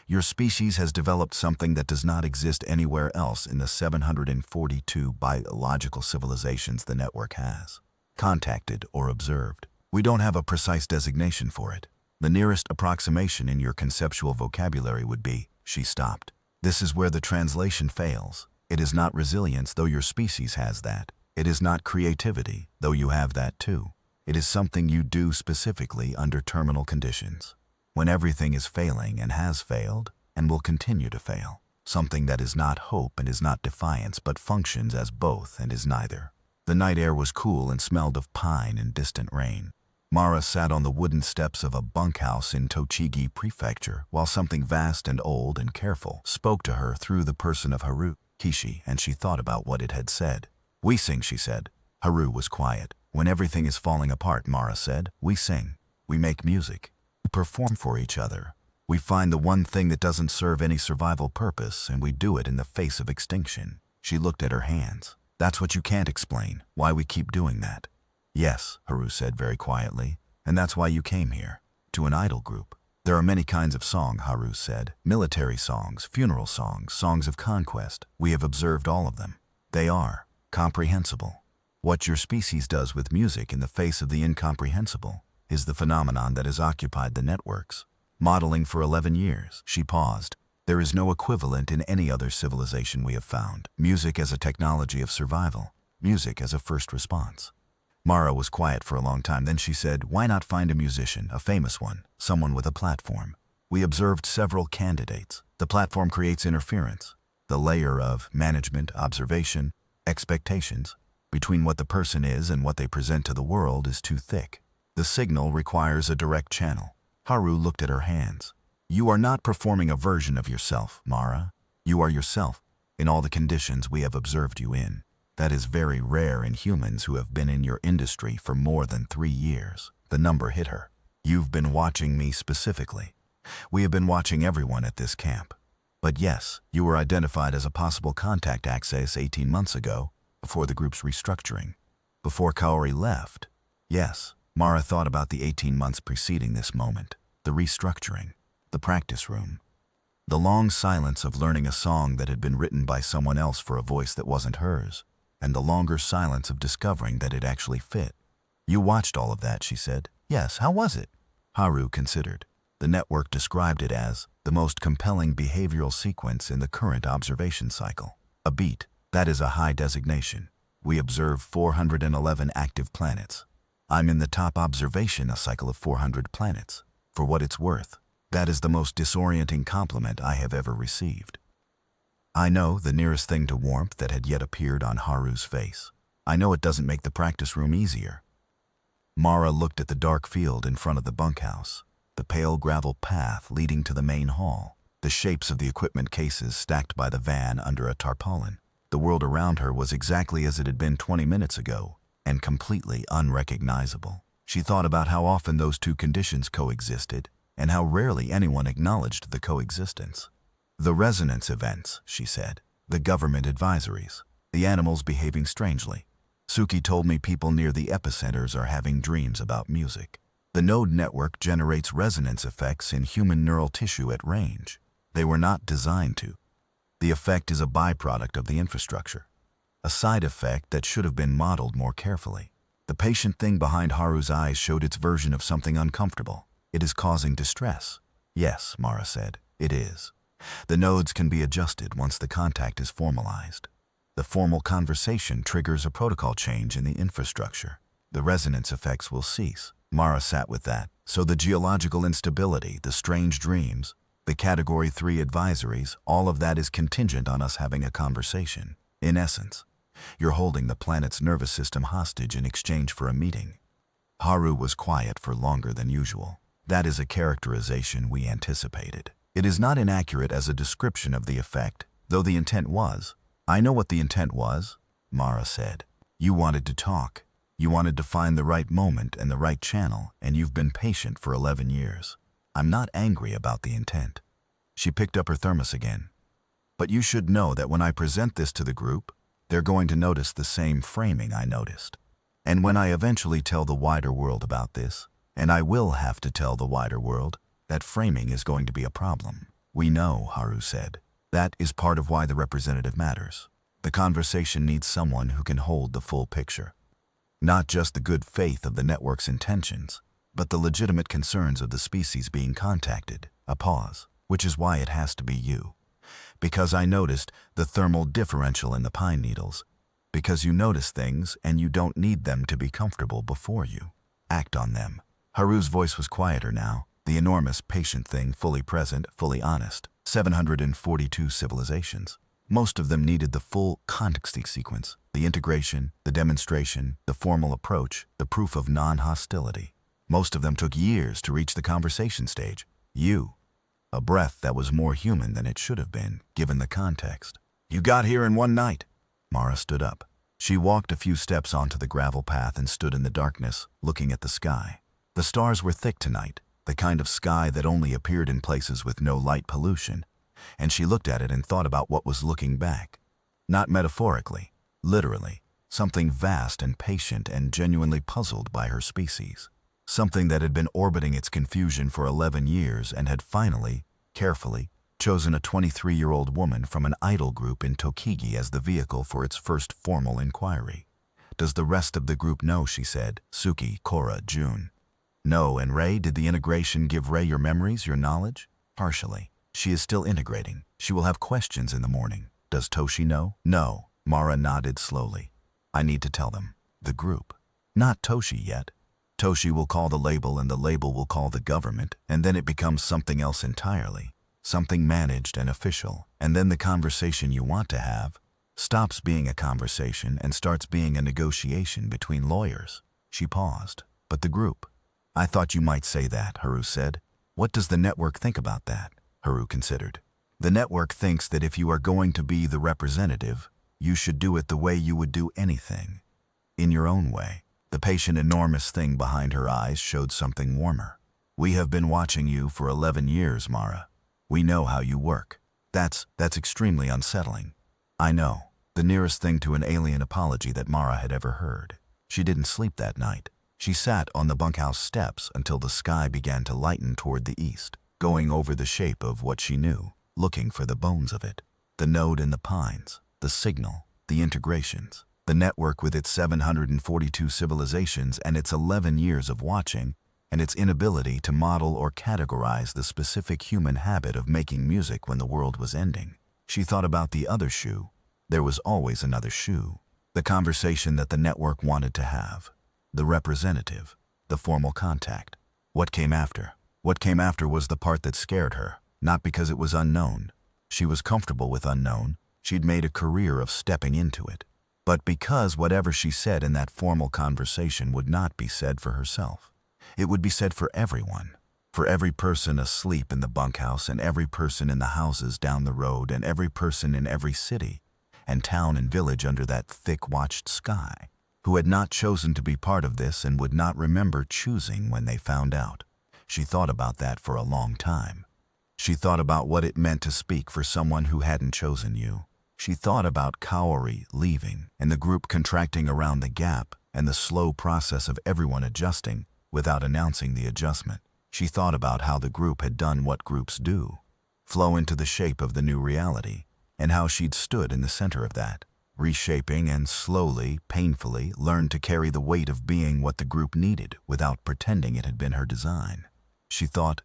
"Your species has developed something that does not exist anywhere else in the 742 biological civilizations the network has contacted or observed. We don't have a precise designation for it. The nearest approximation in your conceptual vocabulary would be," she stopped. "This is where the translation fails. It is not resilience, though your species has that. It is not creativity, though you have that too. It is something you do specifically under terminal conditions, when everything is failing and has failed and will continue to fail. Something that is not hope and is not defiance, but functions as both and is neither." The night air was cool and smelled of pine and distant rain. Mara sat on the wooden steps of a bunkhouse in Tochigi Prefecture while something vast and old and careful spoke to her through the person of Haru, Kishi, and she thought about what it had said. "We sing," she said. Haru was quiet. "When everything is falling apart," Mara said, "we sing. We make music. We perform for each other. We find the one thing that doesn't serve any survival purpose, and we do it in the face of extinction." She looked at her hands. "That's what you can't explain, why we keep doing that." "Yes," Haru said very quietly, "and that's why you came here, to an idol group." "There are many kinds of song," Haru said. "Military songs, funeral songs, songs of conquest. We have observed all of them. They are comprehensible. What your species does with music in the face of the incomprehensible is the phenomenon that has occupied the networks. Modeling for 11 years." She paused. "There is no equivalent in any other civilization we have found. Music as a technology of survival. Music as a first response." Mara was quiet for a long time, then she said, "Why not find a musician, a famous one, someone with a platform?" We observed several candidates. The platform creates interference. The layer of management, observation, expectations between what the person is and what they present to the world is too thick. The signal requires a direct channel. Haru looked at her hands. "You are not performing a version of yourself, Mara. You are yourself, in all the conditions we have observed you in. That is very rare in humans who have been in your industry for more than 3 years. The number hit her. "You've been watching me specifically. We have been watching everyone at this camp. But yes, you were identified as a possible contact access 18 months ago, before the group's restructuring. Before Kaori left." Yes, Mara thought about the 18 months preceding this moment. The restructuring. The practice room. The long silence of learning a song that had been written by someone else for a voice that wasn't hers, and the longer silence of discovering that it actually fit. "You watched all of that," she said. "Yes, how was it?" Haru considered. The network described it as the most compelling behavioral sequence in the current observation cycle. A beat, that is a high designation. We observe 411 active planets. I'm in the top observation, a cycle of 400 planets. For what it's worth, that is the most disorienting compliment I have ever received. I know, the nearest thing to warmth that had yet appeared on Haru's face. I know it doesn't make the practice room easier. Mara looked at the dark field in front of the bunkhouse, the pale gravel path leading to the main hall, the shapes of the equipment cases stacked by the van under a tarpaulin. The world around her was exactly as it had been 20 minutes ago, and completely unrecognizable. She thought about how often those two conditions coexisted, and how rarely anyone acknowledged the coexistence. "The resonance events," she said. "The government advisories. The animals behaving strangely. Suki told me people near the epicenters are having dreams about music. The node network generates resonance effects in human neural tissue at range. They were not designed to. The effect is a byproduct of the infrastructure. A side effect that should have been modeled more carefully." The patient thing behind Haru's eyes showed its version of something uncomfortable. "It is causing distress." "Yes," Mara said. It is. The nodes can be adjusted once the contact is formalized. The formal conversation triggers a protocol change in the infrastructure. The resonance effects will cease. Mara sat with that. So the geological instability, the strange dreams, the Category 3 advisories, all of that is contingent on us having a conversation. In essence, you're holding the planet's nervous system hostage in exchange for a meeting. Haru was quiet for longer than usual. That is a characterization we anticipated. It is not inaccurate as a description of the effect, though the intent was. I know what the intent was, Mara said. You wanted to talk. You wanted to find the right moment and the right channel, and you've been patient for 11 years. I'm not angry about the intent. She picked up her thermos again. But you should know that when I present this to the group, they're going to notice the same framing I noticed. And when I eventually tell the wider world about this, and I will have to tell the wider world, that framing is going to be a problem. We know, Haru said. That is part of why the representative matters. The conversation needs someone who can hold the full picture. Not just the good faith of the network's intentions, but the legitimate concerns of the species being contacted. A pause, which is why it has to be you. Because I noticed the thermal differential in the pine needles. Because you notice things and you don't need them to be comfortable before you act on them. Haru's voice was quieter now, the enormous, patient thing fully present, fully honest. 742 civilizations. Most of them needed the full context sequence, the integration, the demonstration, the formal approach, the proof of non-hostility. Most of them took years to reach the conversation stage. You, a breath that was more human than it should have been, given the context. You got here in one night. Mara stood up. She walked a few steps onto the gravel path and stood in the darkness, looking at the sky. The stars were thick tonight, the kind of sky that only appeared in places with no light pollution, and she looked at it and thought about what was looking back. Not metaphorically, literally, something vast and patient and genuinely puzzled by her species. Something that had been orbiting its confusion for 11 years and had finally, carefully, chosen a 23-year-old woman from an idol group in Tochigi as the vehicle for its first formal inquiry. Does the rest of the group know, she said, Suki, Cora, June. No, and Ray, did the integration give Ray your memories, your knowledge? Partially. She is still integrating. She will have questions in the morning. Does Toshi know? No. Mara nodded slowly. I need to tell them. The group. Not Toshi yet. Toshi will call the label and the label will call the government, and then it becomes something else entirely. Something managed and official. And then the conversation you want to have stops being a conversation and starts being a negotiation between lawyers. She paused. But the group. I thought you might say that, Haru said. What does the network think about that? Haru considered. The network thinks that if you are going to be the representative, you should do it the way you would do anything. In your own way. The patient enormous thing behind her eyes showed something warmer. We have been watching you for 11 years, Mara. We know how you work. That's extremely unsettling. I know. The nearest thing to an alien apology that Mara had ever heard. She didn't sleep that night. She sat on the bunkhouse steps until the sky began to lighten toward the east, going over the shape of what she knew, looking for the bones of it. The node in the pines, the signal, the integrations, the network with its 742 civilizations and its 11 years of watching, and its inability to model or categorize the specific human habit of making music when the world was ending. She thought about the other shoe. There was always another shoe. The conversation that the network wanted to have. The representative. The formal contact. What came after? What came after was the part that scared her, not because it was unknown. She was comfortable with unknown. She'd made a career of stepping into it. But because whatever she said in that formal conversation would not be said for herself. It would be said for everyone. For every person asleep in the bunkhouse and every person in the houses down the road and every person in every city and town and village under that thick watched sky, who had not chosen to be part of this and would not remember choosing when they found out. She thought about that for a long time. She thought about what it meant to speak for someone who hadn't chosen you. She thought about Kaori leaving and the group contracting around the gap and the slow process of everyone adjusting without announcing the adjustment. She thought about how the group had done what groups do, flow into the shape of the new reality, and how she'd stood in the center of that, reshaping and slowly, painfully, learned to carry the weight of being what the group needed without pretending it had been her design. She thought,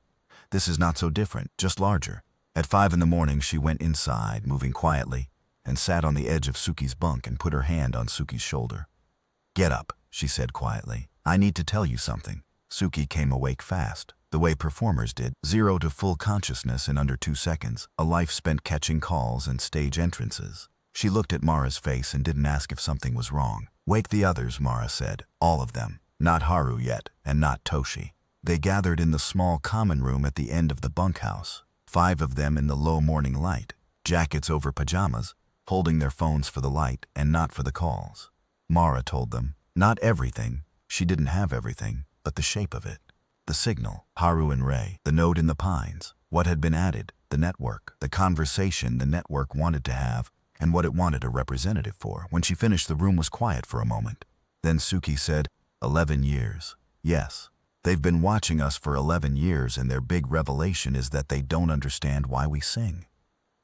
this is not so different, just larger. At 5 in the morning, she went inside, moving quietly, and sat on the edge of Suki's bunk and put her hand on Suki's shoulder. "Get up," she said quietly. "I need to tell you something." Suki came awake fast, the way performers did, 0 to full consciousness in under 2 seconds, a life spent catching calls and stage entrances. She looked at Mara's face and didn't ask if something was wrong. "Wake the others," Mara said. "All of them. Not Haru yet, and not Toshi." They gathered in the small common room at the end of the bunkhouse, 5 of them in the low morning light, jackets over pajamas, holding their phones for the light and not for the calls. Mara told them, not everything, she didn't have everything, but the shape of it. The signal, Haru and Ray, the note in the pines, what had been added, the network, the conversation the network wanted to have, and what it wanted a representative for. When she finished, the room was quiet for a moment. Then Suki said, 11 years. Yes. They've been watching us for 11 years, and their big revelation is that they don't understand why we sing.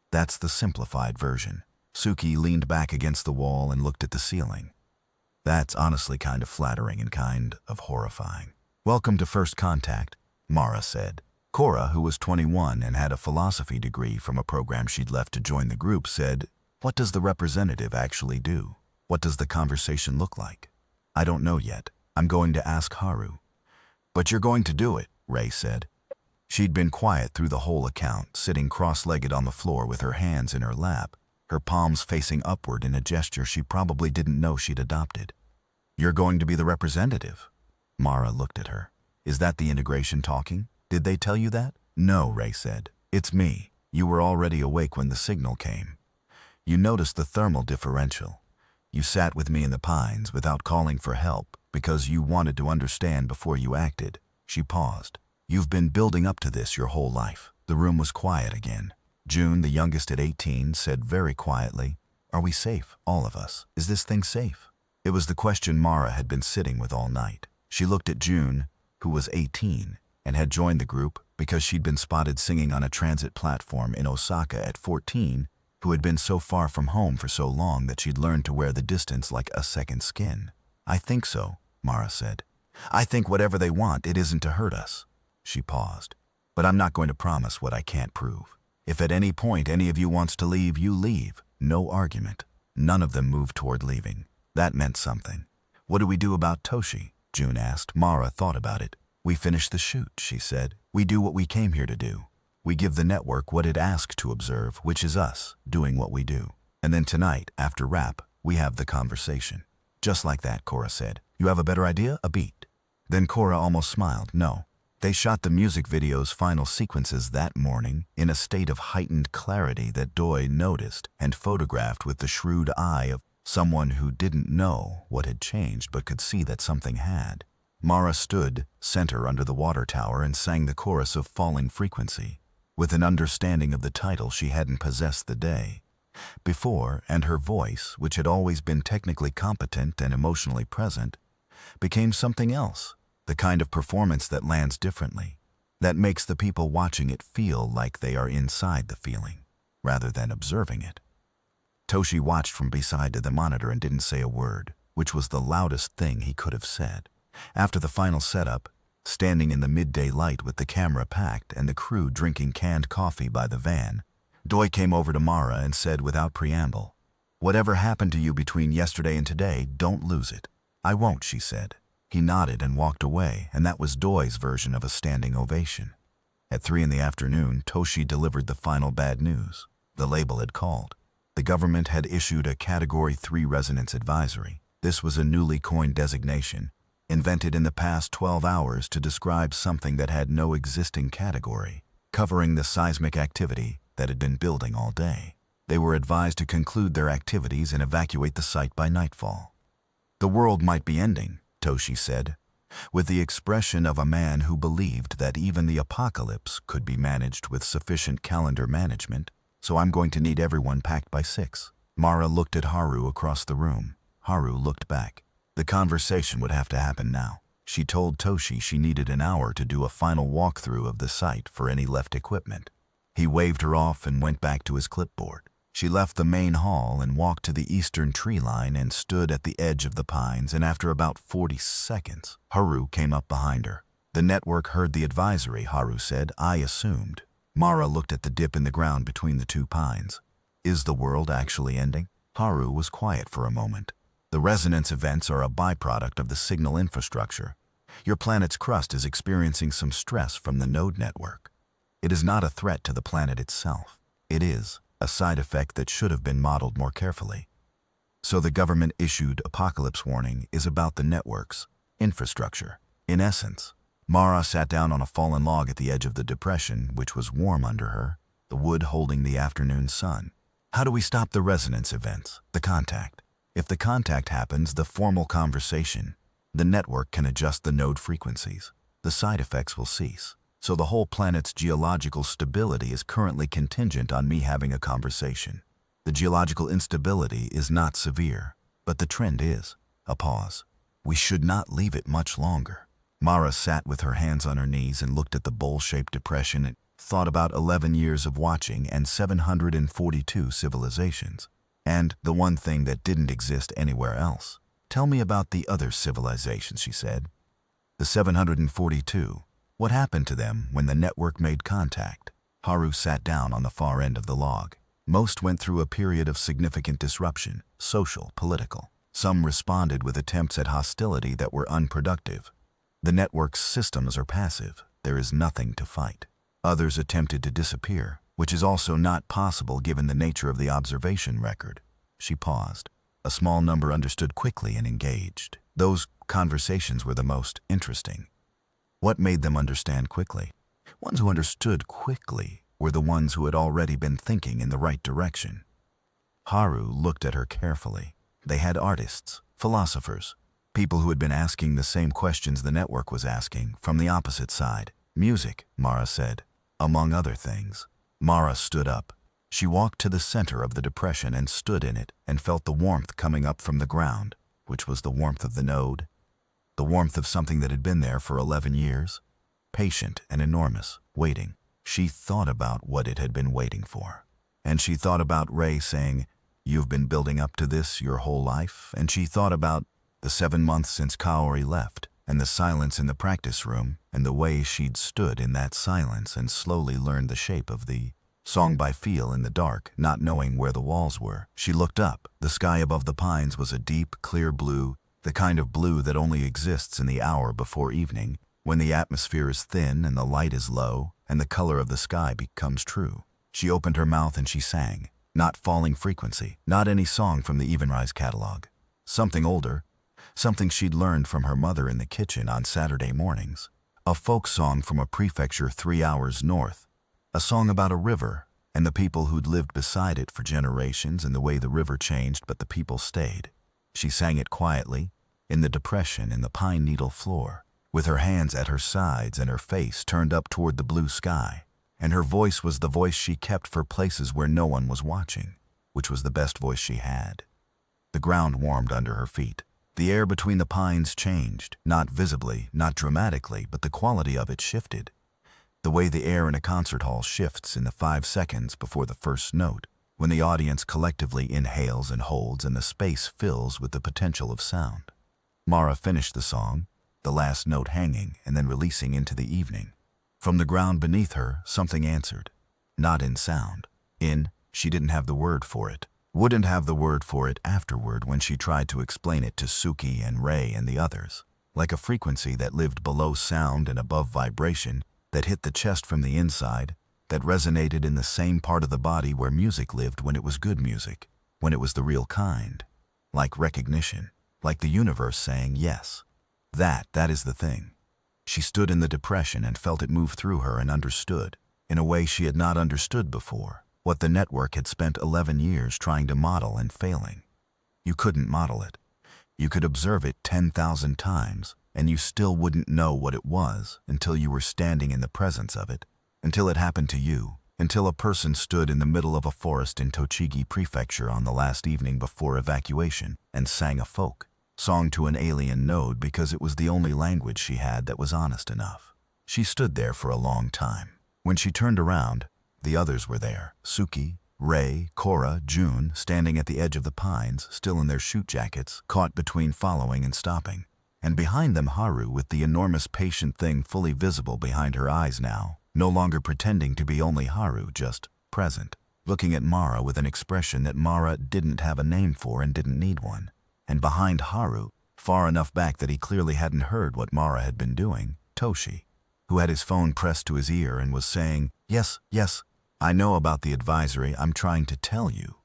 That's the simplified version. Suki leaned back against the wall and looked at the ceiling. That's honestly kind of flattering and kind of horrifying. "Welcome to First Contact," Mara said. Cora, who was 21 and had a philosophy degree from a program she'd left to join the group, said, "What does the representative actually do? What does the conversation look like?" "I don't know yet. I'm going to ask Haru." "But you're going to do it," Ray said. She'd been quiet through the whole account, sitting cross-legged on the floor with her hands in her lap, her palms facing upward in a gesture she probably didn't know she'd adopted. "You're going to be the representative." Mara looked at her. "Is that the integration talking? Did they tell you that?" "No," Ray said. "It's me. You were already awake when the signal came. You noticed the thermal differential. You sat with me in the pines without calling for help because you wanted to understand before you acted." She paused. "You've been building up to this your whole life." The room was quiet again. June, the youngest at 18, said very quietly, "Are we safe, all of us? Is this thing safe?" It was the question Mara had been sitting with all night. She looked at June, who was 18, and had joined the group because she'd been spotted singing on a transit platform in Osaka at 14, who had been so far from home for so long that she'd learned to wear the distance like a second skin. "I think so," Mara said. "I think whatever they want, it isn't to hurt us." She paused. "But I'm not going to promise what I can't prove. If at any point any of you wants to leave, you leave. No argument." None of them moved toward leaving. That meant something. "What do we do about Toshi?" June asked. Mara thought about it. "We finish the shoot," she said. "We do what we came here to do. We give the network what it asked to observe, which is us, doing what we do. And then tonight, after wrap, we have the conversation." "Just like that," Cora said. "You have a better idea? A beat." Then Cora almost smiled. "No. They shot the music video's final sequences that morning in a state of heightened clarity that Doi noticed and photographed with the shrewd eye of someone who didn't know what had changed but could see that something had." Mara stood, center under the water tower, and sang the chorus of Falling Frequency, with an understanding of the title she hadn't possessed the day before, and her voice, which had always been technically competent and emotionally present, became something else, the kind of performance that lands differently, that makes the people watching it feel like they are inside the feeling, rather than observing it. Toshi watched from beside the monitor and didn't say a word, which was the loudest thing he could have said. After the final setup, standing in the midday light with the camera packed and the crew drinking canned coffee by the van, Doi came over to Mara and said without preamble, "Whatever happened to you between yesterday and today, don't lose it." "I won't," she said. He nodded and walked away, and that was Doi's version of a standing ovation. At 3 in the afternoon, Toshi delivered the final bad news. The label had called. The government had issued a Category 3 Resonance Advisory. This was a newly coined designation, invented in the past 12 hours to describe something that had no existing category, covering the seismic activity that had been building all day. They were advised to conclude their activities and evacuate the site by nightfall. "The world might be ending," Toshi said, with the expression of a man who believed that even the apocalypse could be managed with sufficient calendar management, "so I'm going to need everyone packed by 6. Mara looked at Haru across the room. Haru looked back. The conversation would have to happen now. She told Toshi she needed an hour to do a final walkthrough of the site for any left equipment. He waved her off and went back to his clipboard. She left the main hall and walked to the eastern tree line and stood at the edge of the pines, and after about 40 seconds, Haru came up behind her. "The network heard the advisory," Haru said. "I assumed." Mara looked at the dip in the ground between the two pines. Is the world actually ending? Haru was quiet for a moment. The resonance events are a byproduct of the signal infrastructure. Your planet's crust is experiencing some stress from the node network. It is not a threat to the planet itself. It is a side effect that should have been modeled more carefully. So the government-issued apocalypse warning is about the network's infrastructure. In essence, Mara sat down on a fallen log at the edge of the depression, which was warm under her, the wood holding the afternoon sun. How do we stop the resonance events, the contact? If the contact happens, the formal conversation, the network can adjust the node frequencies. The side effects will cease. So the whole planet's geological stability is currently contingent on me having a conversation. The geological instability is not severe, but the trend is. A pause. We should not leave it much longer. Mara sat with her hands on her knees and looked at the bowl-shaped depression and thought about 11 years of watching and 742 civilizations. And the one thing that didn't exist anywhere else. Tell me about the other civilizations, she said. The 742. What happened to them when the network made contact? Haru sat down on the far end of the log. Most went through a period of significant disruption, social, political. Some responded with attempts at hostility that were unproductive. The network's systems are passive. There is nothing to fight. Others attempted to disappear, which is also not possible given the nature of the observation record. She paused. A small number understood quickly and engaged. Those conversations were the most interesting. What made them understand quickly? Ones who understood quickly were the ones who had already been thinking in the right direction. Haru looked at her carefully. They had artists, philosophers, people who had been asking the same questions the network was asking from the opposite side. Music, Mara said, among other things. Mara stood up. She walked to the center of the depression and stood in it and felt the warmth coming up from the ground, which was the warmth of the node, the warmth of something that had been there for 11 years, patient and enormous, waiting. She thought about what it had been waiting for. And she thought about Ray saying, "You've been building up to this your whole life." And she thought about the 7 months since Kaori left, and the silence in the practice room, and the way she'd stood in that silence and slowly learned the shape of the song by feel in the dark, not knowing where the walls were. She looked up. The sky above the pines was a deep, clear blue, the kind of blue that only exists in the hour before evening, when the atmosphere is thin and the light is low, and the color of the sky becomes true. She opened her mouth and she sang. Not falling frequency, not any song from the Evenrise catalog. Something older, something she'd learned from her mother in the kitchen on Saturday mornings. A folk song from a prefecture 3 hours north. A song about a river and the people who'd lived beside it for generations and the way the river changed but the people stayed. She sang it quietly, in the depression in the pine needle floor, with her hands at her sides and her face turned up toward the blue sky. And her voice was the voice she kept for places where no one was watching, which was the best voice she had. The ground warmed under her feet. The air between the pines changed, not visibly, not dramatically, but the quality of it shifted. The way the air in a concert hall shifts in the 5 seconds before the first note, when the audience collectively inhales and holds and the space fills with the potential of sound. Mara finished the song, the last note hanging and then releasing into the evening. From the ground beneath her, something answered. Not in sound. She didn't have the word for it. Wouldn't have the word for it afterward when she tried to explain it to Suki and Ray and the others. Like a frequency that lived below sound and above vibration, that hit the chest from the inside, that resonated in the same part of the body where music lived when it was good music, when it was the real kind. Like recognition, like the universe saying yes. That is the thing. She stood in the depression and felt it move through her and understood, in a way she had not understood before, what the network had spent 11 years trying to model and failing. You couldn't model it. You could observe it 10,000 times, and you still wouldn't know what it was until you were standing in the presence of it, until it happened to you, until a person stood in the middle of a forest in Tochigi Prefecture on the last evening before evacuation and sang a folk song to an alien node because it was the only language she had that was honest enough. She stood there for a long time. When she turned around, the others were there. Suki, Ray, Cora, June, standing at the edge of the pines, still in their chute jackets, caught between following and stopping. And behind them Haru with the enormous patient thing fully visible behind her eyes now, no longer pretending to be only Haru, just present, looking at Mara with an expression that Mara didn't have a name for and didn't need one. And behind Haru, far enough back that he clearly hadn't heard what Mara had been doing, Toshi, who had his phone pressed to his ear and was saying, "Yes, yes, I know about the advisory, I'm trying to tell you."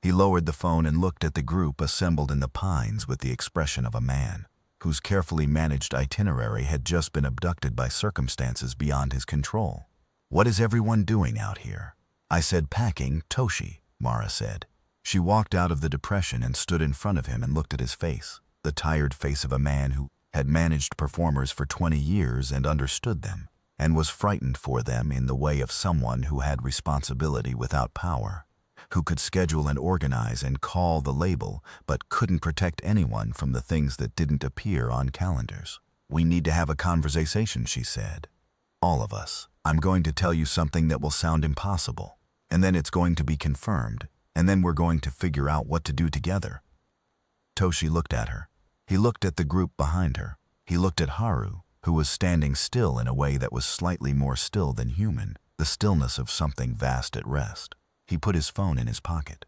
He lowered the phone and looked at the group assembled in the pines with the expression of a man whose carefully managed itinerary had just been abducted by circumstances beyond his control. "What is everyone doing out here?" "I said packing, Toshi," Mara said. She walked out of the depression and stood in front of him and looked at his face, the tired face of a man who had managed performers for 20 years and understood them, and was frightened for them in the way of someone who had responsibility without power, who could schedule and organize and call the label, but couldn't protect anyone from the things that didn't appear on calendars. "We need to have a conversation," she said. "All of us. I'm going to tell you something that will sound impossible, and then it's going to be confirmed, and then we're going to figure out what to do together." Toshi looked at her. He looked at the group behind her. He looked at Haru, who was standing still in a way that was slightly more still than human, the stillness of something vast at rest. He put his phone in his pocket.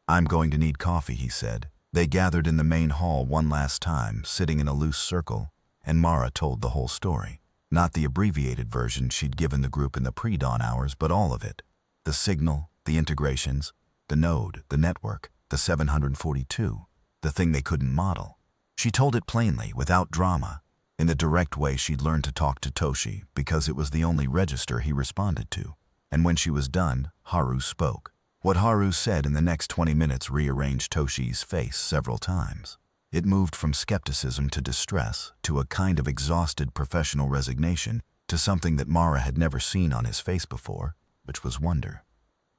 "I'm going to need coffee," he said. They gathered in the main hall one last time, sitting in a loose circle, and Mara told the whole story. Not the abbreviated version she'd given the group in the pre-dawn hours, but all of it. The signal, the integrations, the node, the network, the 742, the thing they couldn't model. She told it plainly, without drama, in the direct way she'd learned to talk to Toshi, because it was the only register he responded to. And when she was done, Haru spoke. What Haru said in the next 20 minutes rearranged Toshi's face several times. It moved from skepticism to distress, to a kind of exhausted professional resignation, to something that Mara had never seen on his face before, which was wonder.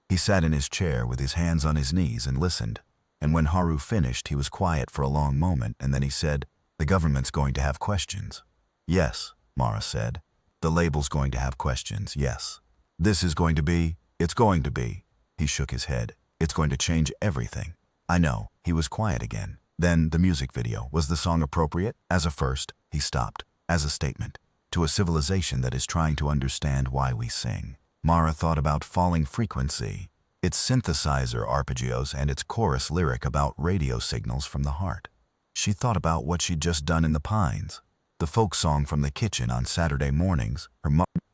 He sat in his chair with his hands on his knees and listened, and when Haru finished, he was quiet for a long moment, and then he said, "The government's going to have questions." "Yes," Mara said. "The label's going to have questions, yes. This is going to be, it's going to be." He shook his head. "It's going to change everything." "I know." He was quiet again. Then the music video. Was the song appropriate? As a first, he stopped. As a statement. To a civilization that is trying to understand why we sing. Mara thought about Falling Frequency, its synthesizer arpeggios and its chorus lyric about radio signals from the heart. She thought about what she'd just done in the Pines. The folk song from the kitchen on Saturday mornings, her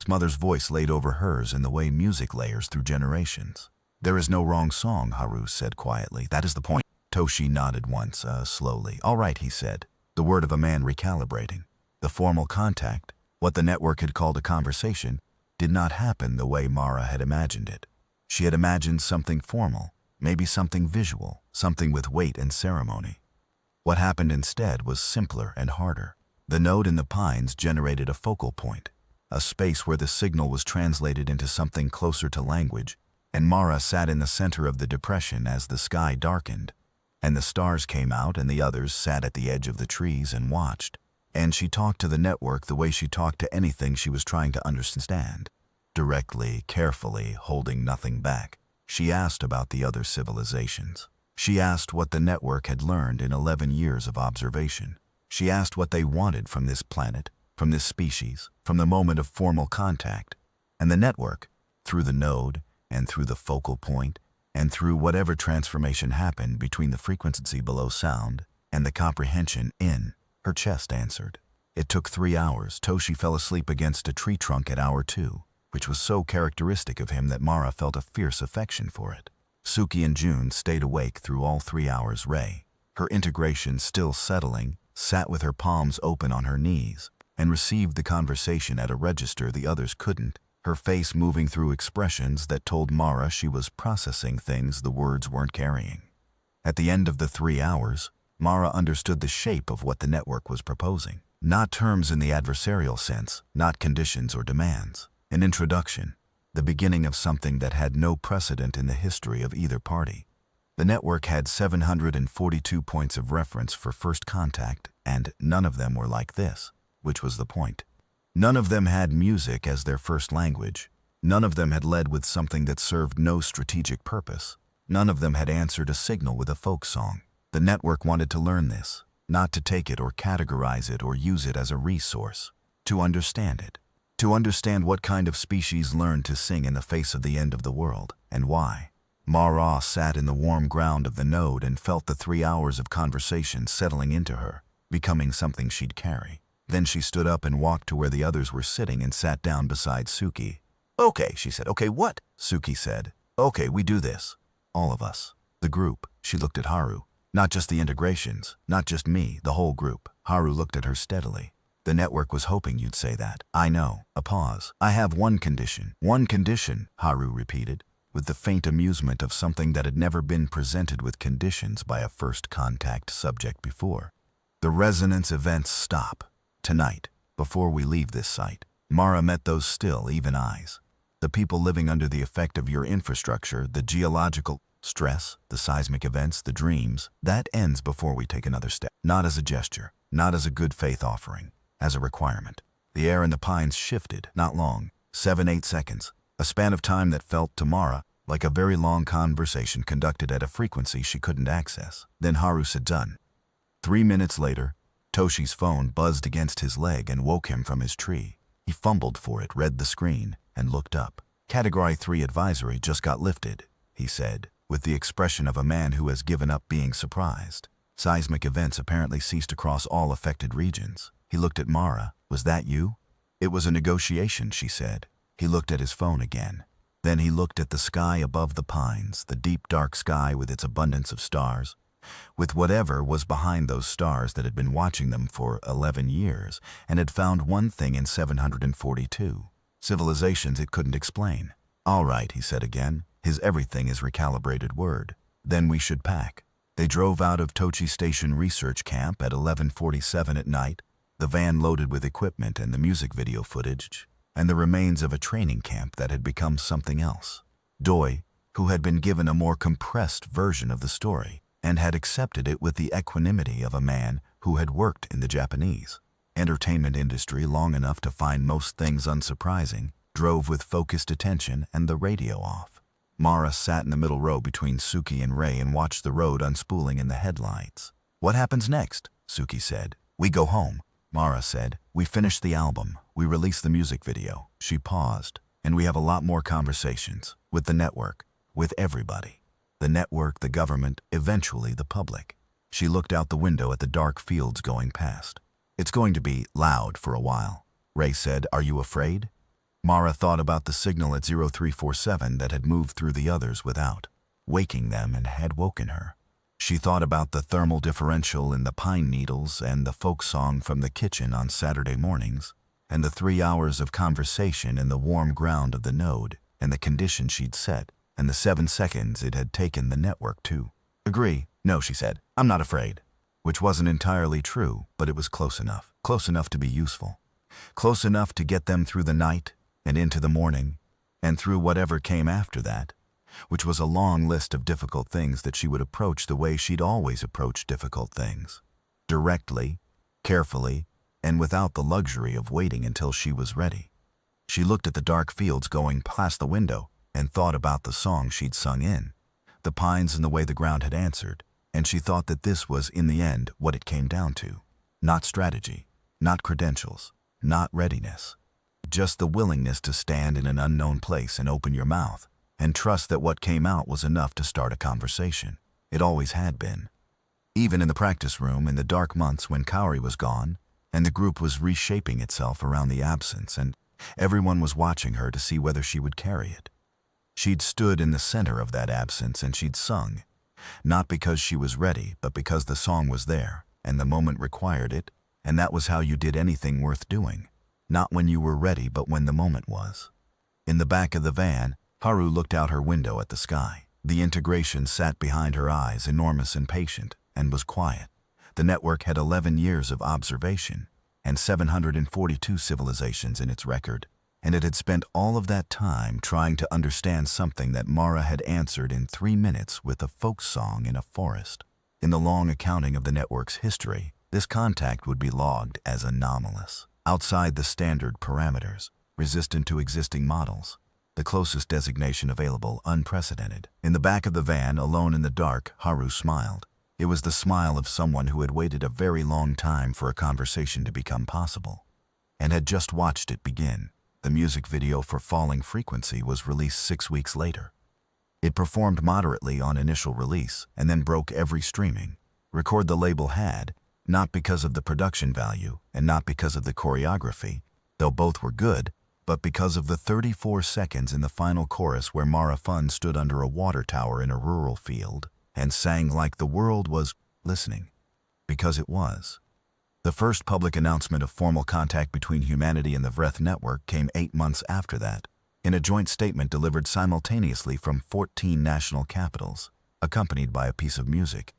mother's voice laid over hers in the way music layers through generations. "There is no wrong song," Haru said quietly. "That is the point." Toshi nodded once, slowly. "All right," he said, the word of a man recalibrating. The formal contact, what the network had called a conversation, did not happen the way Mara had imagined it. She had imagined something formal, maybe something visual, something with weight and ceremony. What happened instead was simpler and harder. The node in the Pines generated a focal point, a space where the signal was translated into something closer to language, and Mara sat in the center of the depression as the sky darkened, and the stars came out and the others sat at the edge of the trees and watched. And she talked to the network the way she talked to anything she was trying to understand. Directly, carefully, holding nothing back. She asked about the other civilizations. She asked what the network had learned in 11 years of observation. She asked what they wanted from this planet, from this species, from the moment of formal contact. And the network, through the node, and through the focal point, and through whatever transformation happened between the frequency below sound and the comprehension in, her chest answered. It took 3 hours. Toshi fell asleep against a tree trunk at hour 2, which was so characteristic of him that Mara felt a fierce affection for it. Suki and June stayed awake through all 3 hours. Rei, her integration still settling, sat with her palms open on her knees and received the conversation at a register the others couldn't, her face moving through expressions that told Mara she was processing things the words weren't carrying. At the end of the 3 hours, Mara understood the shape of what the network was proposing. Not terms in the adversarial sense, not conditions or demands. An introduction, the beginning of something that had no precedent in the history of either party. The network had 742 points of reference for first contact, and none of them were like this, which was the point. None of them had music as their first language. None of them had led with something that served no strategic purpose. None of them had answered a signal with a folk song. The network wanted to learn this, not to take it or categorize it or use it as a resource, to understand it, To understand what kind of species learned to sing in the face of the end of the world, and why. Mara sat in the warm ground of the node and felt the 3 hours of conversation settling into her, becoming something she'd carry. Then she stood up and walked to where the others were sitting and sat down beside Suki. "Okay," she said. "Okay, what?" Suki said. "Okay, we do this. All of us. The group." She looked at Haru. "Not just the integrations, not just me, the whole group." Haru looked at her steadily. "The network was hoping you'd say that." "I know." A pause. "I have one condition." "One condition," Haru repeated, with the faint amusement of something that had never been presented with conditions by a first contact subject before. "The resonance events stop. Tonight, before we leave this site." Mara met those still, even eyes. "The people living under the effect of your infrastructure, the geological stress, the seismic events, the dreams, that ends before we take another step. Not as a gesture, not as a good faith offering, as a requirement." The air in the pines shifted, not long, 7-8 seconds, a span of time that felt to Mara like a very long conversation conducted at a frequency she couldn't access. Then Haru said, "Done." 3 minutes later, Toshi's phone buzzed against his leg and woke him from his tree. He fumbled for it, read the screen, and looked up. "Category 3 advisory just got lifted," he said, with the expression of a man who has given up being surprised. "Seismic events apparently ceased across all affected regions." He looked at Mara. "Was that you?" "It was a negotiation," she said. He looked at his phone again. Then he looked at the sky above the pines, the deep dark sky with its abundance of stars, with whatever was behind those stars that had been watching them for 11 years and had found one thing in 742. Civilizations it couldn't explain. "All right," he said again, his everything is recalibrated word. "Then we should pack." They drove out of Tochi Station Research Camp at 11:47 at night, the van loaded with equipment and the music video footage, and the remains of a training camp that had become something else. Doi, who had been given a more compressed version of the story, and had accepted it with the equanimity of a man who had worked in the Japanese entertainment industry long enough to find most things unsurprising, drove with focused attention and the radio off. Mara sat in the middle row between Suki and Ray and watched the road unspooling in the headlights. "What happens next?" Suki said. "We go home," Mara said. "We finish the album. We release the music video." She paused. "And we have a lot more conversations. With the network. With everybody. The network, the government, eventually the public." She looked out the window at the dark fields going past. "It's going to be loud for a while." Ray said, "Are you afraid?" Mara thought about the signal at 0347 that had moved through the others without waking them and had woken her. She thought about the thermal differential in the pine needles and the folk song from the kitchen on Saturday mornings, and the 3 hours of conversation in the warm ground of the node, and the condition she'd set, and the 7 seconds it had taken the network to agree. "No," she said, "I'm not afraid." Which wasn't entirely true, but it was close enough. Close enough to be useful. Close enough to get them through the night, and into the morning, and through whatever came after that, which was a long list of difficult things that she would approach the way she'd always approached difficult things. Directly, carefully, and without the luxury of waiting until she was ready. She looked at the dark fields going past the window and thought about the song she'd sung in, the pines and the way the ground had answered, and she thought that this was, in the end, what it came down to. Not strategy, not credentials, not readiness. Just the willingness to stand in an unknown place and open your mouth, and trust that what came out was enough to start a conversation. It always had been. Even in the practice room in the dark months when Kaori was gone, and the group was reshaping itself around the absence, and everyone was watching her to see whether she would carry it. She'd stood in the center of that absence and she'd sung, not because she was ready, but because the song was there, and the moment required it, and that was how you did anything worth doing. Not when you were ready, but when the moment was. In the back of the van, Haru looked out her window at the sky. The integration sat behind her eyes, enormous and patient, and was quiet. The network had 11 years of observation, and 742 civilizations in its record, and it had spent all of that time trying to understand something that Mara had answered in 3 minutes with a folk song in a forest. In the long accounting of the network's history, this contact would be logged as anomalous, outside the standard parameters, resistant to existing models. The closest designation available, unprecedented. In the back of the van, alone in the dark, Haru smiled. It was the smile of someone who had waited a very long time for a conversation to become possible, and had just watched it begin. The music video for Falling Frequency was released 6 weeks later. It performed moderately on initial release and then broke every streaming record the label had, not because of the production value and not because of the choreography, though both were good, but because of the 34 seconds in the final chorus where Mara Fun stood under a water tower in a rural field and sang like the world was listening. Because it was. The first public announcement of formal contact between humanity and the Vreth network came 8 months after that, in a joint statement delivered simultaneously from 14 national capitals, accompanied by a piece of music,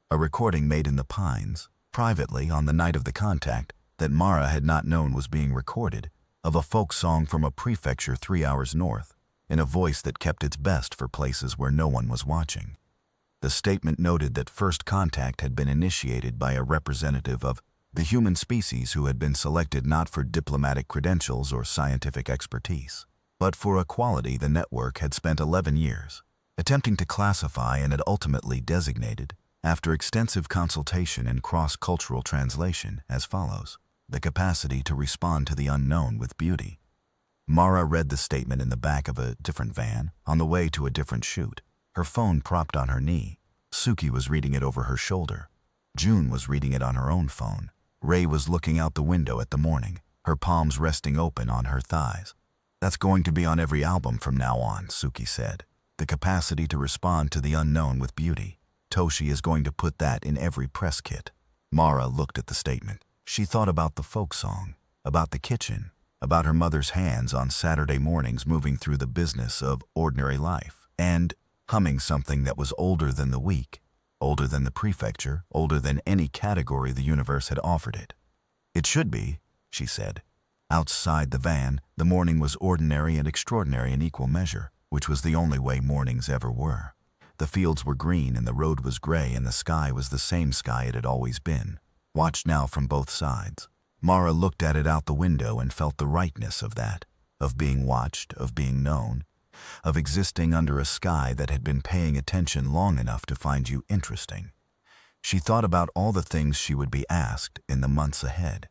a recording made in the Pines, privately on the night of the contact that Mara had not known was being recorded, of a folk song from a prefecture 3 hours north, in a voice that kept its best for places where no one was watching. The statement noted that first contact had been initiated by a representative of the human species who had been selected not for diplomatic credentials or scientific expertise, but for a quality the network had spent 11 years attempting to classify and had ultimately designated, after extensive consultation and cross-cultural translation, as follows: the capacity to respond to the unknown with beauty. Mara read the statement in the back of a different van, on the way to a different shoot, her phone propped on her knee. Suki was reading it over her shoulder. June was reading it on her own phone. Ray was looking out the window at the morning, her palms resting open on her thighs. "That's going to be on every album from now on," Suki said. "The capacity to respond to the unknown with beauty. Toshi is going to put that in every press kit." Mara looked at the statement. She thought about the folk song, about the kitchen, about her mother's hands on Saturday mornings moving through the business of ordinary life, and humming something that was older than the week, older than the prefecture, older than any category the universe had offered it. "It should be," she said. Outside the van, the morning was ordinary and extraordinary in equal measure, which was the only way mornings ever were. The fields were green and the road was gray and the sky was the same sky it had always been, watched now from both sides. Mara looked at it out the window and felt the rightness of that, of being watched, of being known, of existing under a sky that had been paying attention long enough to find you interesting. She thought about all the things she would be asked in the months ahead.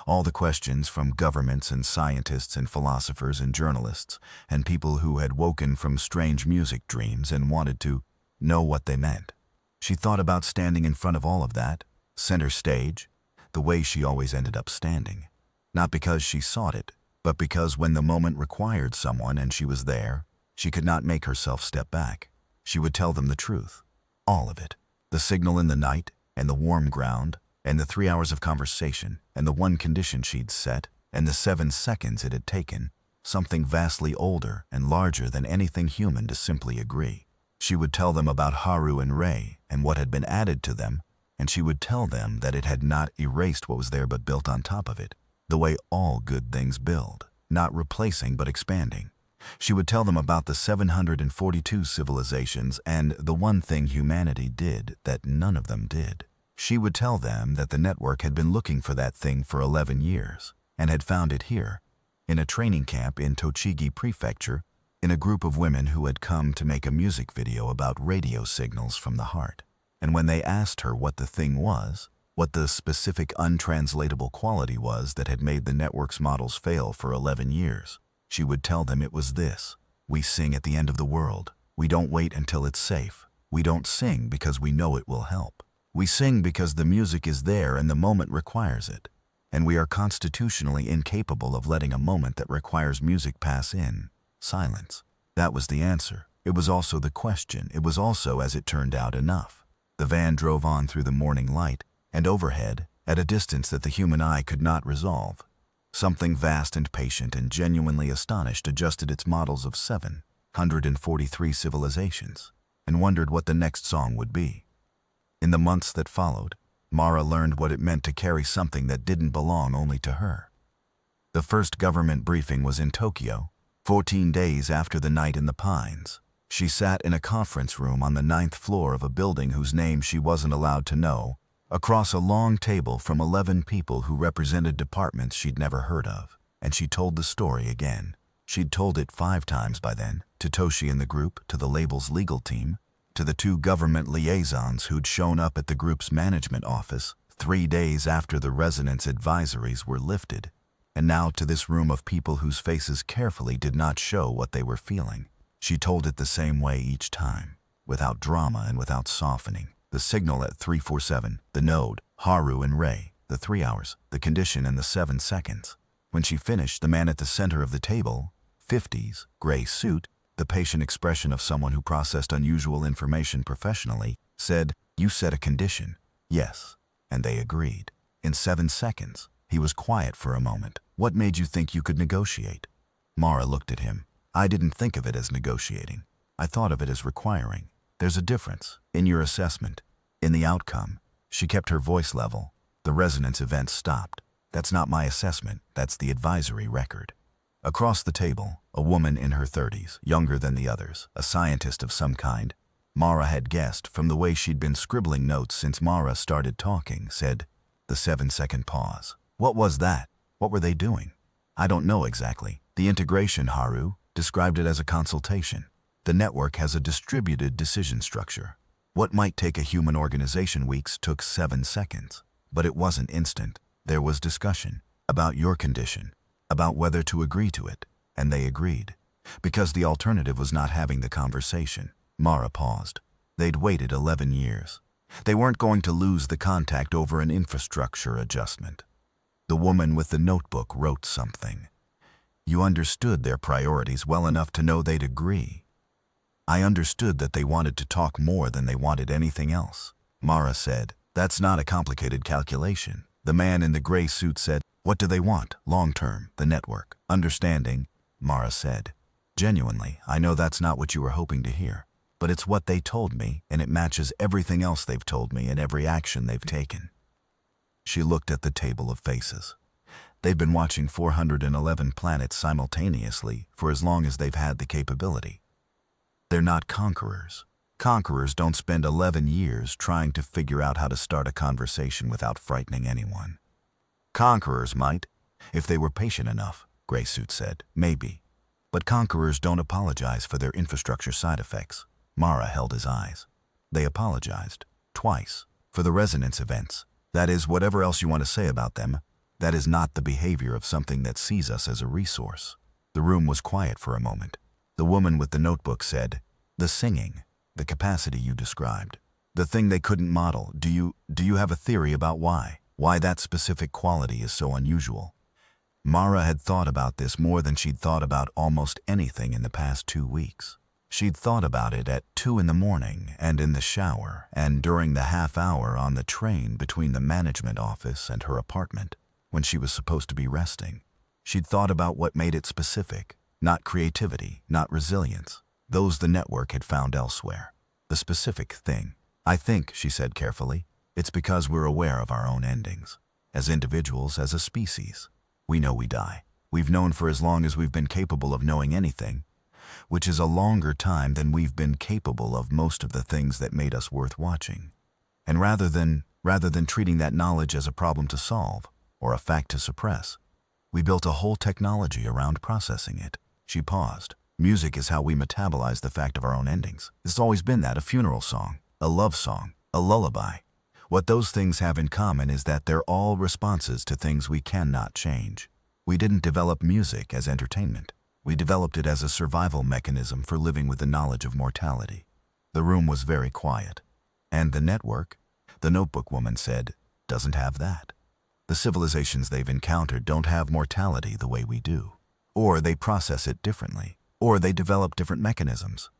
All the questions from governments and scientists and philosophers and journalists and people who had woken from strange music dreams and wanted to know what they meant. She thought about standing in front of all of that, center stage, the way she always ended up standing. Not because she sought it, but because when the moment required someone and she was there, she could not make herself step back. She would tell them the truth. All of it. The signal in the night, and the warm ground, and the 3 hours of conversation, and the one condition she'd set, and the 7 seconds it had taken, something vastly older and larger than anything human to simply agree. She would tell them about Haru and Ray and what had been added to them, and she would tell them that it had not erased what was there but built on top of it, the way all good things build, not replacing but expanding. She would tell them about the 742 civilizations and the one thing humanity did that none of them did. She would tell them that the network had been looking for that thing for 11 years and had found it here, in a training camp in Tochigi Prefecture, in a group of women who had come to make a music video about radio signals from the heart. And when they asked her what the thing was, what the specific untranslatable quality was that had made the network's models fail for 11 years, she would tell them it was this: "We sing at the end of the world. We don't wait until it's safe. We don't sing because we know it will help. We sing because the music is there and the moment requires it. And we are constitutionally incapable of letting a moment that requires music pass in silence." That was the answer. It was also the question. It was also, as it turned out, enough. The van drove on through the morning light, and overhead, at a distance that the human eye could not resolve, something vast and patient and genuinely astonished adjusted its models of 743 civilizations and wondered what the next song would be. In the months that followed, Mara learned what it meant to carry something that didn't belong only to her. The first government briefing was in Tokyo, 14 days after the night in the Pines. She sat in a conference room on the 9th floor of a building whose name she wasn't allowed to know, across a long table from 11 people who represented departments she'd never heard of, and she told the story again. She'd told it 5 times by then, to Toshi and the group, to the label's legal team, to the 2 government liaisons who'd shown up at the group's management office 3 days after the residence advisories were lifted. And now to this room of people whose faces carefully did not show what they were feeling. She told it the same way each time, without drama and without softening. The signal at 347, the node, Haru and Ray, the 3 hours, the condition and the 7 seconds. When she finished, the man at the center of the table, 50s, gray suit, the patient expression of someone who processed unusual information professionally, said, "You set a condition." "Yes." And they agreed. In 7 seconds, he was quiet for a moment. "What made you think you could negotiate?" Mara looked at him. "I didn't think of it as negotiating. I thought of it as requiring. There's a difference in your assessment, in the outcome." She kept her voice level. The resonance event stopped. "That's not my assessment, that's the advisory record." Across the table, a woman in her 30s, younger than the others, a scientist of some kind, Mara had guessed from the way she'd been scribbling notes since Mara started talking, said, the 7-second pause. "What was that? What were they doing?" "I don't know exactly. The integration, Haru, described it as a consultation. The network has a distributed decision structure. What might take a human organization weeks took 7 seconds. But it wasn't instant. There was discussion about your condition, about whether to agree to it, and they agreed. Because the alternative was not having the conversation." Mara paused. They'd waited 11 years. They weren't going to lose the contact over an infrastructure adjustment. The woman with the notebook wrote something. "You understood their priorities well enough to know they'd agree." "I understood that they wanted to talk more than they wanted anything else," Mara said. "That's not a complicated calculation." The man in the gray suit said, "What do they want, long-term, the network?" "Understanding," Mara said. "Genuinely, I know that's not what you were hoping to hear. But it's what they told me, and it matches everything else they've told me and every action they've taken." She looked at the table of faces. They've been watching 411 planets simultaneously for as long as they've had the capability. They're not conquerors. Conquerors don't spend 11 years trying to figure out how to start a conversation without frightening anyone. Conquerors might, if they were patient enough, Gray Suit said. Maybe. But conquerors don't apologize for their infrastructure side effects. Mara held his eyes. They apologized. Twice. For the resonance events. That is, whatever else you want to say about them, that is not the behavior of something that sees us as a resource. The room was quiet for a moment. The woman with the notebook said, "The singing, the capacity you described, the thing they couldn't model, do you have a theory about why? Why that specific quality is so unusual?" Mara had thought about this more than she'd thought about almost anything in the past 2 weeks. She'd thought about it at 2 in the morning and in the shower and during the half hour on the train between the management office and her apartment when she was supposed to be resting. She'd thought about what made it specific, not creativity, not resilience, those the network had found elsewhere. The specific thing. "I think," she said carefully, "it's because we're aware of our own endings. As individuals, as a species. We know we die. We've known for as long as we've been capable of knowing anything, which is a longer time than we've been capable of most of the things that made us worth watching. And rather than treating that knowledge as a problem to solve or a fact to suppress, we built a whole technology around processing it." She paused. "Music is how we metabolize the fact of our own endings. It's always been that, a funeral song, a love song, a lullaby. What those things have in common is that they're all responses to things we cannot change. We didn't develop music as entertainment. We developed it as a survival mechanism for living with the knowledge of mortality." The room was very quiet. "And the network," the notebook woman said, "doesn't have that. The civilizations they've encountered don't have mortality the way we do. Or they process it differently. Or they develop different mechanisms.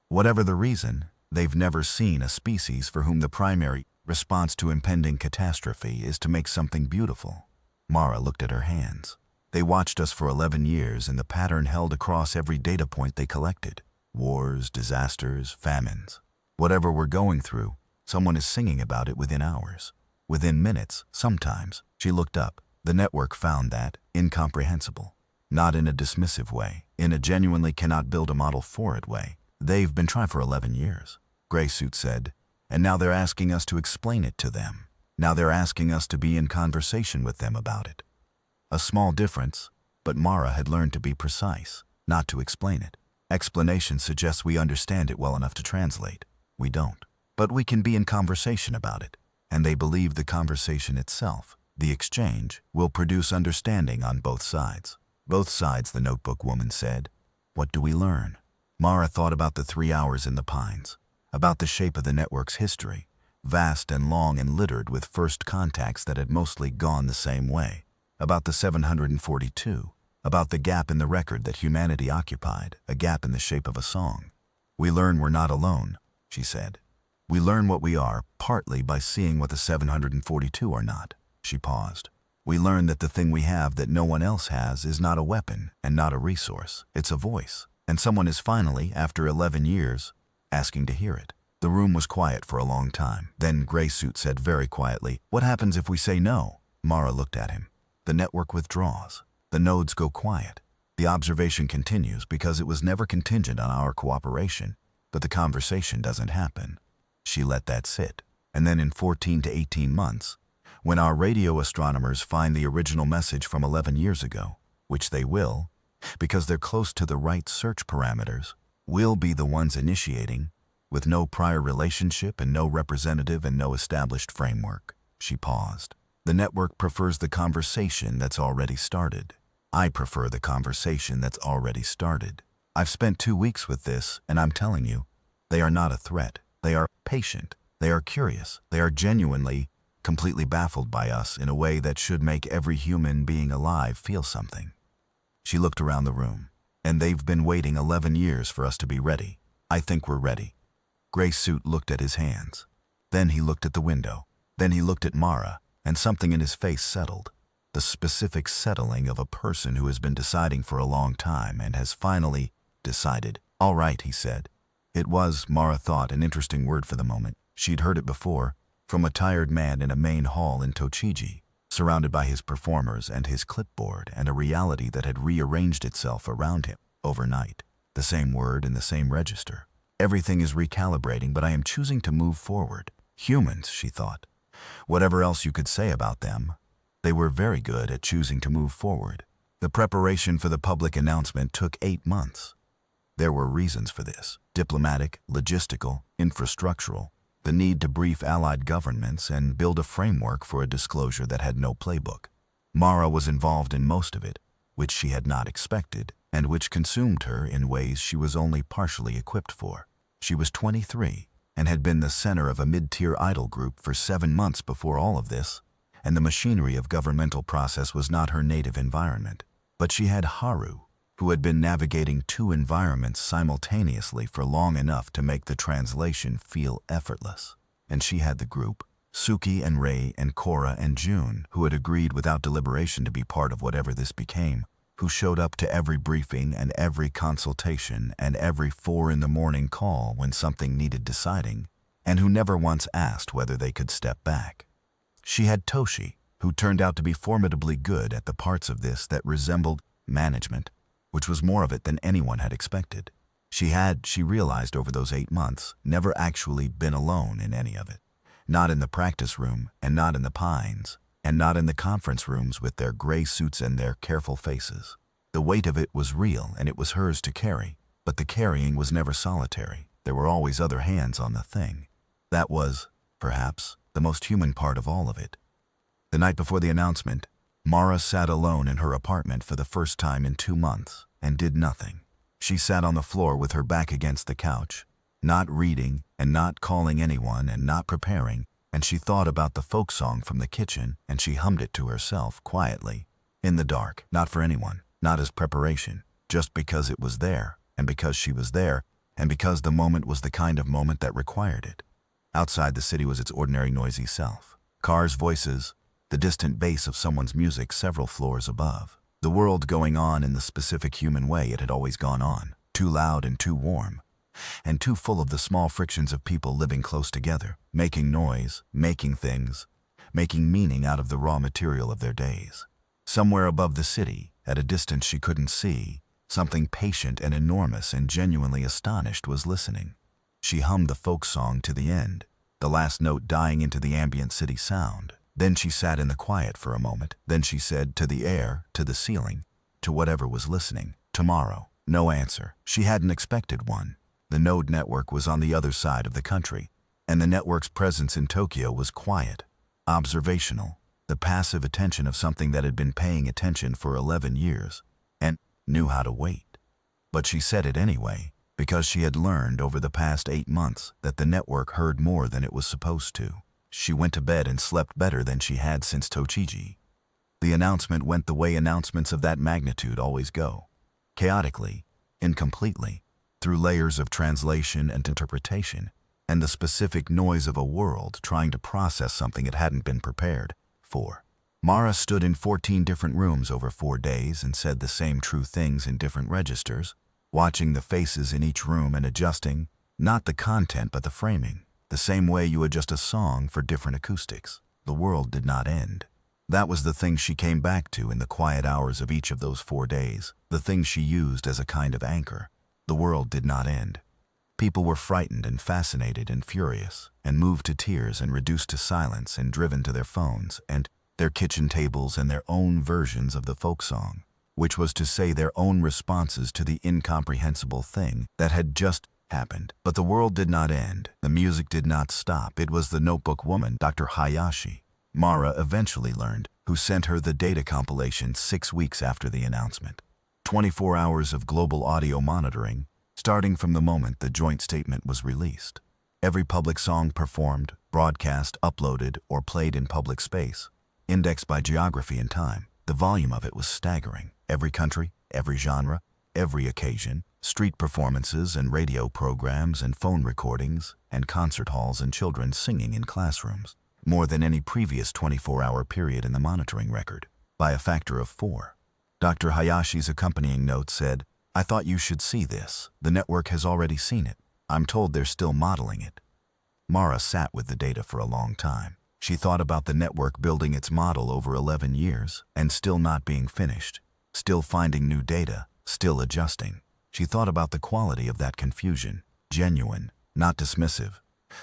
Whatever the reason, they've never seen a species for whom the primary response to impending catastrophe is to make something beautiful." Mara looked at her hands. They watched us for 11 years, and the pattern held across every data point they collected. Wars, disasters, famines. Whatever we're going through, someone is singing about it within hours. Within minutes, sometimes. She looked up. The network found that incomprehensible. Not in a dismissive way, in a genuinely cannot build a model for it way. "They've been trying for 11 years, Gray Suit said, "and now they're asking us to explain it to them. Now they're asking us to be in conversation with them about it." A small difference, but Mara had learned to be precise, not to explain it. Explanation suggests we understand it well enough to translate. We don't. But we can be in conversation about it, and they believe the conversation itself, The exchange will produce understanding on both sides. Both sides, the notebook woman said. What do we learn? Mara thought about the 3 hours in the pines, about the shape of the network's history, vast and long and littered with first contacts that had mostly gone the same way, about the 742, about the gap in the record that humanity occupied, a gap in the shape of a song. We learn we're not alone, she said. We learn what we are, partly by seeing what the 742 are not. She paused. We learn that the thing we have that no one else has is not a weapon and not a resource. It's a voice. And someone is finally, after 11 years, asking to hear it. The room was quiet for a long time. Then Gray Suit said very quietly, "What happens if we say no?" Mara looked at him. The network withdraws. The nodes go quiet. The observation continues because it was never contingent on our cooperation, but the conversation doesn't happen. She let that sit. And then in 14 to 18 months, when our radio astronomers find the original message from 11 years ago, which they will, because they're close to the right search parameters, we'll be the ones initiating, with no prior relationship and no representative and no established framework. She paused. The network prefers the conversation that's already started. I prefer the conversation that's already started. I've spent 2 weeks with this, and I'm telling you, they are not a threat. They are patient. They are curious. They are genuinely, completely baffled by us in a way that should make every human being alive feel something. She looked around the room. And they've been waiting 11 years for us to be ready. I think we're ready. Gray Suit looked at his hands. Then he looked at the window. Then he looked at Mara, and something in his face settled. The specific settling of a person who has been deciding for a long time and has finally decided. All right, he said. It was, Mara thought, an interesting word for the moment. She'd heard it before, from a tired man in a main hall in Tochigi, surrounded by his performers and his clipboard and a reality that had rearranged itself around him overnight. The same word in the same register. Everything is recalibrating, but I am choosing to move forward. Humans, she thought. Whatever else you could say about them, they were very good at choosing to move forward. The preparation for the public announcement took 8 months. There were reasons for this. Diplomatic, logistical, infrastructural. The need to brief allied governments and build a framework for a disclosure that had no playbook. Mara was involved in most of it, which she had not expected, and which consumed her in ways she was only partially equipped for. She was 23 and had been the center of a mid-tier idol group for 7 months before all of this, and the machinery of governmental process was not her native environment. But she had Haru, who had been navigating 2 environments simultaneously for long enough to make the translation feel effortless. And she had the group, Suki and Rei and Cora and June, who had agreed without deliberation to be part of whatever this became, who showed up to every briefing and every consultation and every 4 in the morning call when something needed deciding, and who never once asked whether they could step back. She had Toshi, who turned out to be formidably good at the parts of this that resembled management, which was more of it than anyone had expected. She realized over those 8 months, never actually been alone in any of it. Not in the practice room, and not in the pines, and not in the conference rooms with their gray suits and their careful faces. The weight of it was real, and it was hers to carry, but the carrying was never solitary. There were always other hands on the thing. That was, perhaps, the most human part of all of it. The night before the announcement, Mara sat alone in her apartment for the first time in 2 months and did nothing. She sat on the floor with her back against the couch, not reading and not calling anyone and not preparing, and she thought about the folk song from the kitchen and she hummed it to herself quietly, in the dark, not for anyone, not as preparation, just because it was there, and because she was there, and because the moment was the kind of moment that required it. Outside the city was its ordinary noisy self. Cars' voices, the distant bass of someone's music several floors above. The world going on in the specific human way it had always gone on, too loud and too warm, and too full of the small frictions of people living close together, making noise, making things, making meaning out of the raw material of their days. Somewhere above the city, at a distance she couldn't see, something patient and enormous and genuinely astonished was listening. She hummed the folk song to the end, the last note dying into the ambient city sound. Then she sat in the quiet for a moment. Then she said, to the air, to the ceiling, to whatever was listening, tomorrow. No answer. She hadn't expected one. The node network was on the other side of the country, and the network's presence in Tokyo was quiet, observational. the passive attention of something that had been paying attention for 11 years and knew how to wait. But she said it anyway, because she had learned over the past 8 months that the network heard more than it was supposed to. She went to bed and slept better than she had since Tochigi. The announcement went the way announcements of that magnitude always go. Chaotically, incompletely, through layers of translation and interpretation, and the specific noise of a world trying to process something it hadn't been prepared for. Mara stood in 14 different rooms over 4 days and said the same true things in different registers, watching the faces in each room and adjusting, not the content but the framing, the same way you adjust a song for different acoustics. The world did not end. That was the thing she came back to in the quiet hours of each of those 4 days, the thing she used as a kind of anchor. The world did not end. People were frightened and fascinated and furious, and moved to tears and reduced to silence and driven to their phones and their kitchen tables and their own versions of the folk song, which was to say their own responses to the incomprehensible thing that had just happened. But the world did not end. The music did not stop. It was the notebook woman, Dr. Hayashi, Mara eventually learned, who sent her the data compilation 6 weeks after the announcement. 24 hours of global audio monitoring, starting from the moment the joint statement was released. Every public song performed, broadcast, uploaded, or played in public space, indexed by geography and time. The volume of it was staggering. Every country, every genre, every occasion, street performances and radio programs and phone recordings and concert halls and children singing in classrooms. More than any previous 24-hour period in the monitoring record, by a factor of 4. Dr. Hayashi's accompanying note said, "I thought you should see this. The network has already seen it. I'm told they're still modeling it." Mara sat with the data for a long time. She thought about the network building its model over 11 years and still not being finished, still finding new data, still adjusting. She thought about the quality of that confusion, genuine, not dismissive.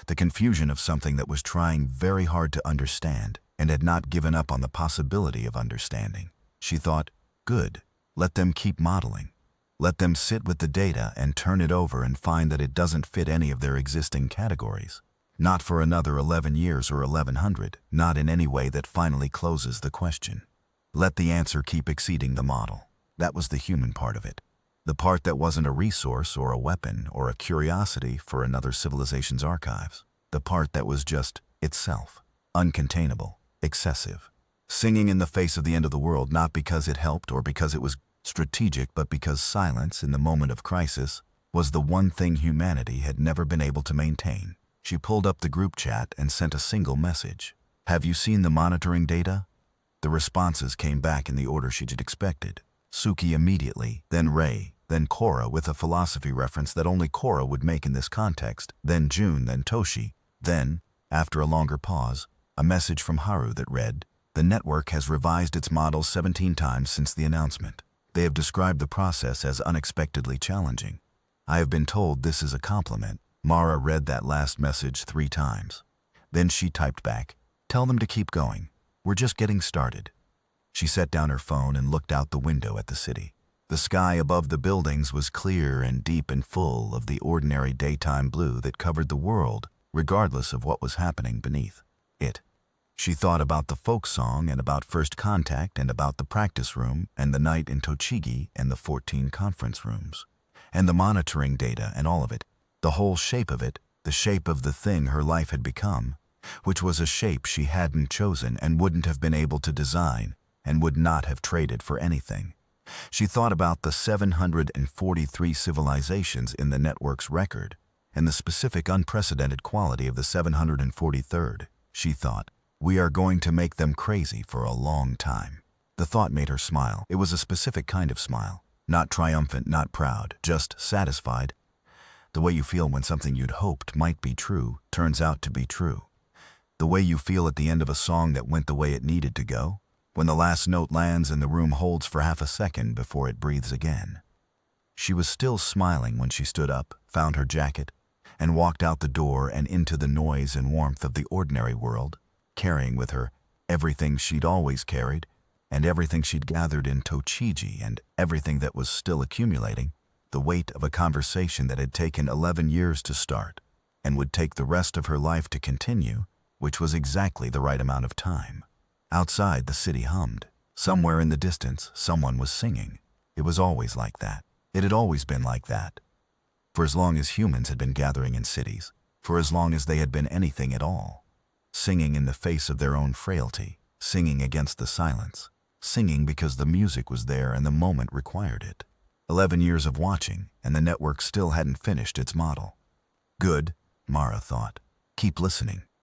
The confusion of something that was trying very hard to understand and had not given up on the possibility of understanding. She thought, good, let them keep modeling. Let them sit with the data and turn it over and find that it doesn't fit any of their existing categories. Not for another 11 years or 1100, not in any way that finally closes the question. Let the answer keep exceeding the model. That was the human part of it. The part that wasn't a resource or a weapon or a curiosity for another civilization's archives. The part that was just itself, uncontainable, excessive. Singing in the face of the end of the world not because it helped or because it was strategic but because silence in the moment of crisis was the one thing humanity had never been able to maintain. She pulled up the group chat and sent a single message. "Have you seen the monitoring data?" The responses came back in the order she'd expected. Suki immediately, then Ray, then Cora with a philosophy reference that only Cora would make in this context, then June, then Toshi, then, after a longer pause, a message from Haru that read, "The network has revised its model 17 times since the announcement. They have described the process as unexpectedly challenging. I have been told this is a compliment." Mara read that last message 3 times. Then she typed back, "Tell them to keep going. We're just getting started." She set down her phone and looked out the window at the city. The sky above the buildings was clear and deep and full of the ordinary daytime blue that covered the world, regardless of what was happening beneath it. She thought about the folk song and about First Contact and about the practice room and the night in Tochigi and the 14 conference rooms, and the monitoring data and all of it, the whole shape of it, the shape of the thing her life had become, which was a shape she hadn't chosen and wouldn't have been able to design and would not have traded for anything. She thought about the 743 civilizations in the network's record and the specific unprecedented quality of the 743rd. She thought, "We are going to make them crazy for a long time." The thought made her smile. It was a specific kind of smile, not triumphant, not proud, just satisfied. The way you feel when something you'd hoped might be true turns out to be true. The way you feel at the end of a song that went the way it needed to go, when the last note lands and the room holds for half a second before it breathes again. She was still smiling when she stood up, found her jacket, and walked out the door and into the noise and warmth of the ordinary world, carrying with her everything she'd always carried, and everything she'd gathered in Tochigi, and everything that was still accumulating, the weight of a conversation that had taken 11 years to start, and would take the rest of her life to continue, which was exactly the right amount of time. Outside, the city hummed. Somewhere in the distance, someone was singing. It was always like that. It had always been like that. For as long as humans had been gathering in cities, for as long as they had been anything at all. Singing in the face of their own frailty, singing against the silence, singing because the music was there and the moment required it. 11 years of watching, and the network still hadn't finished its model. Good, Mara thought. Keep listening.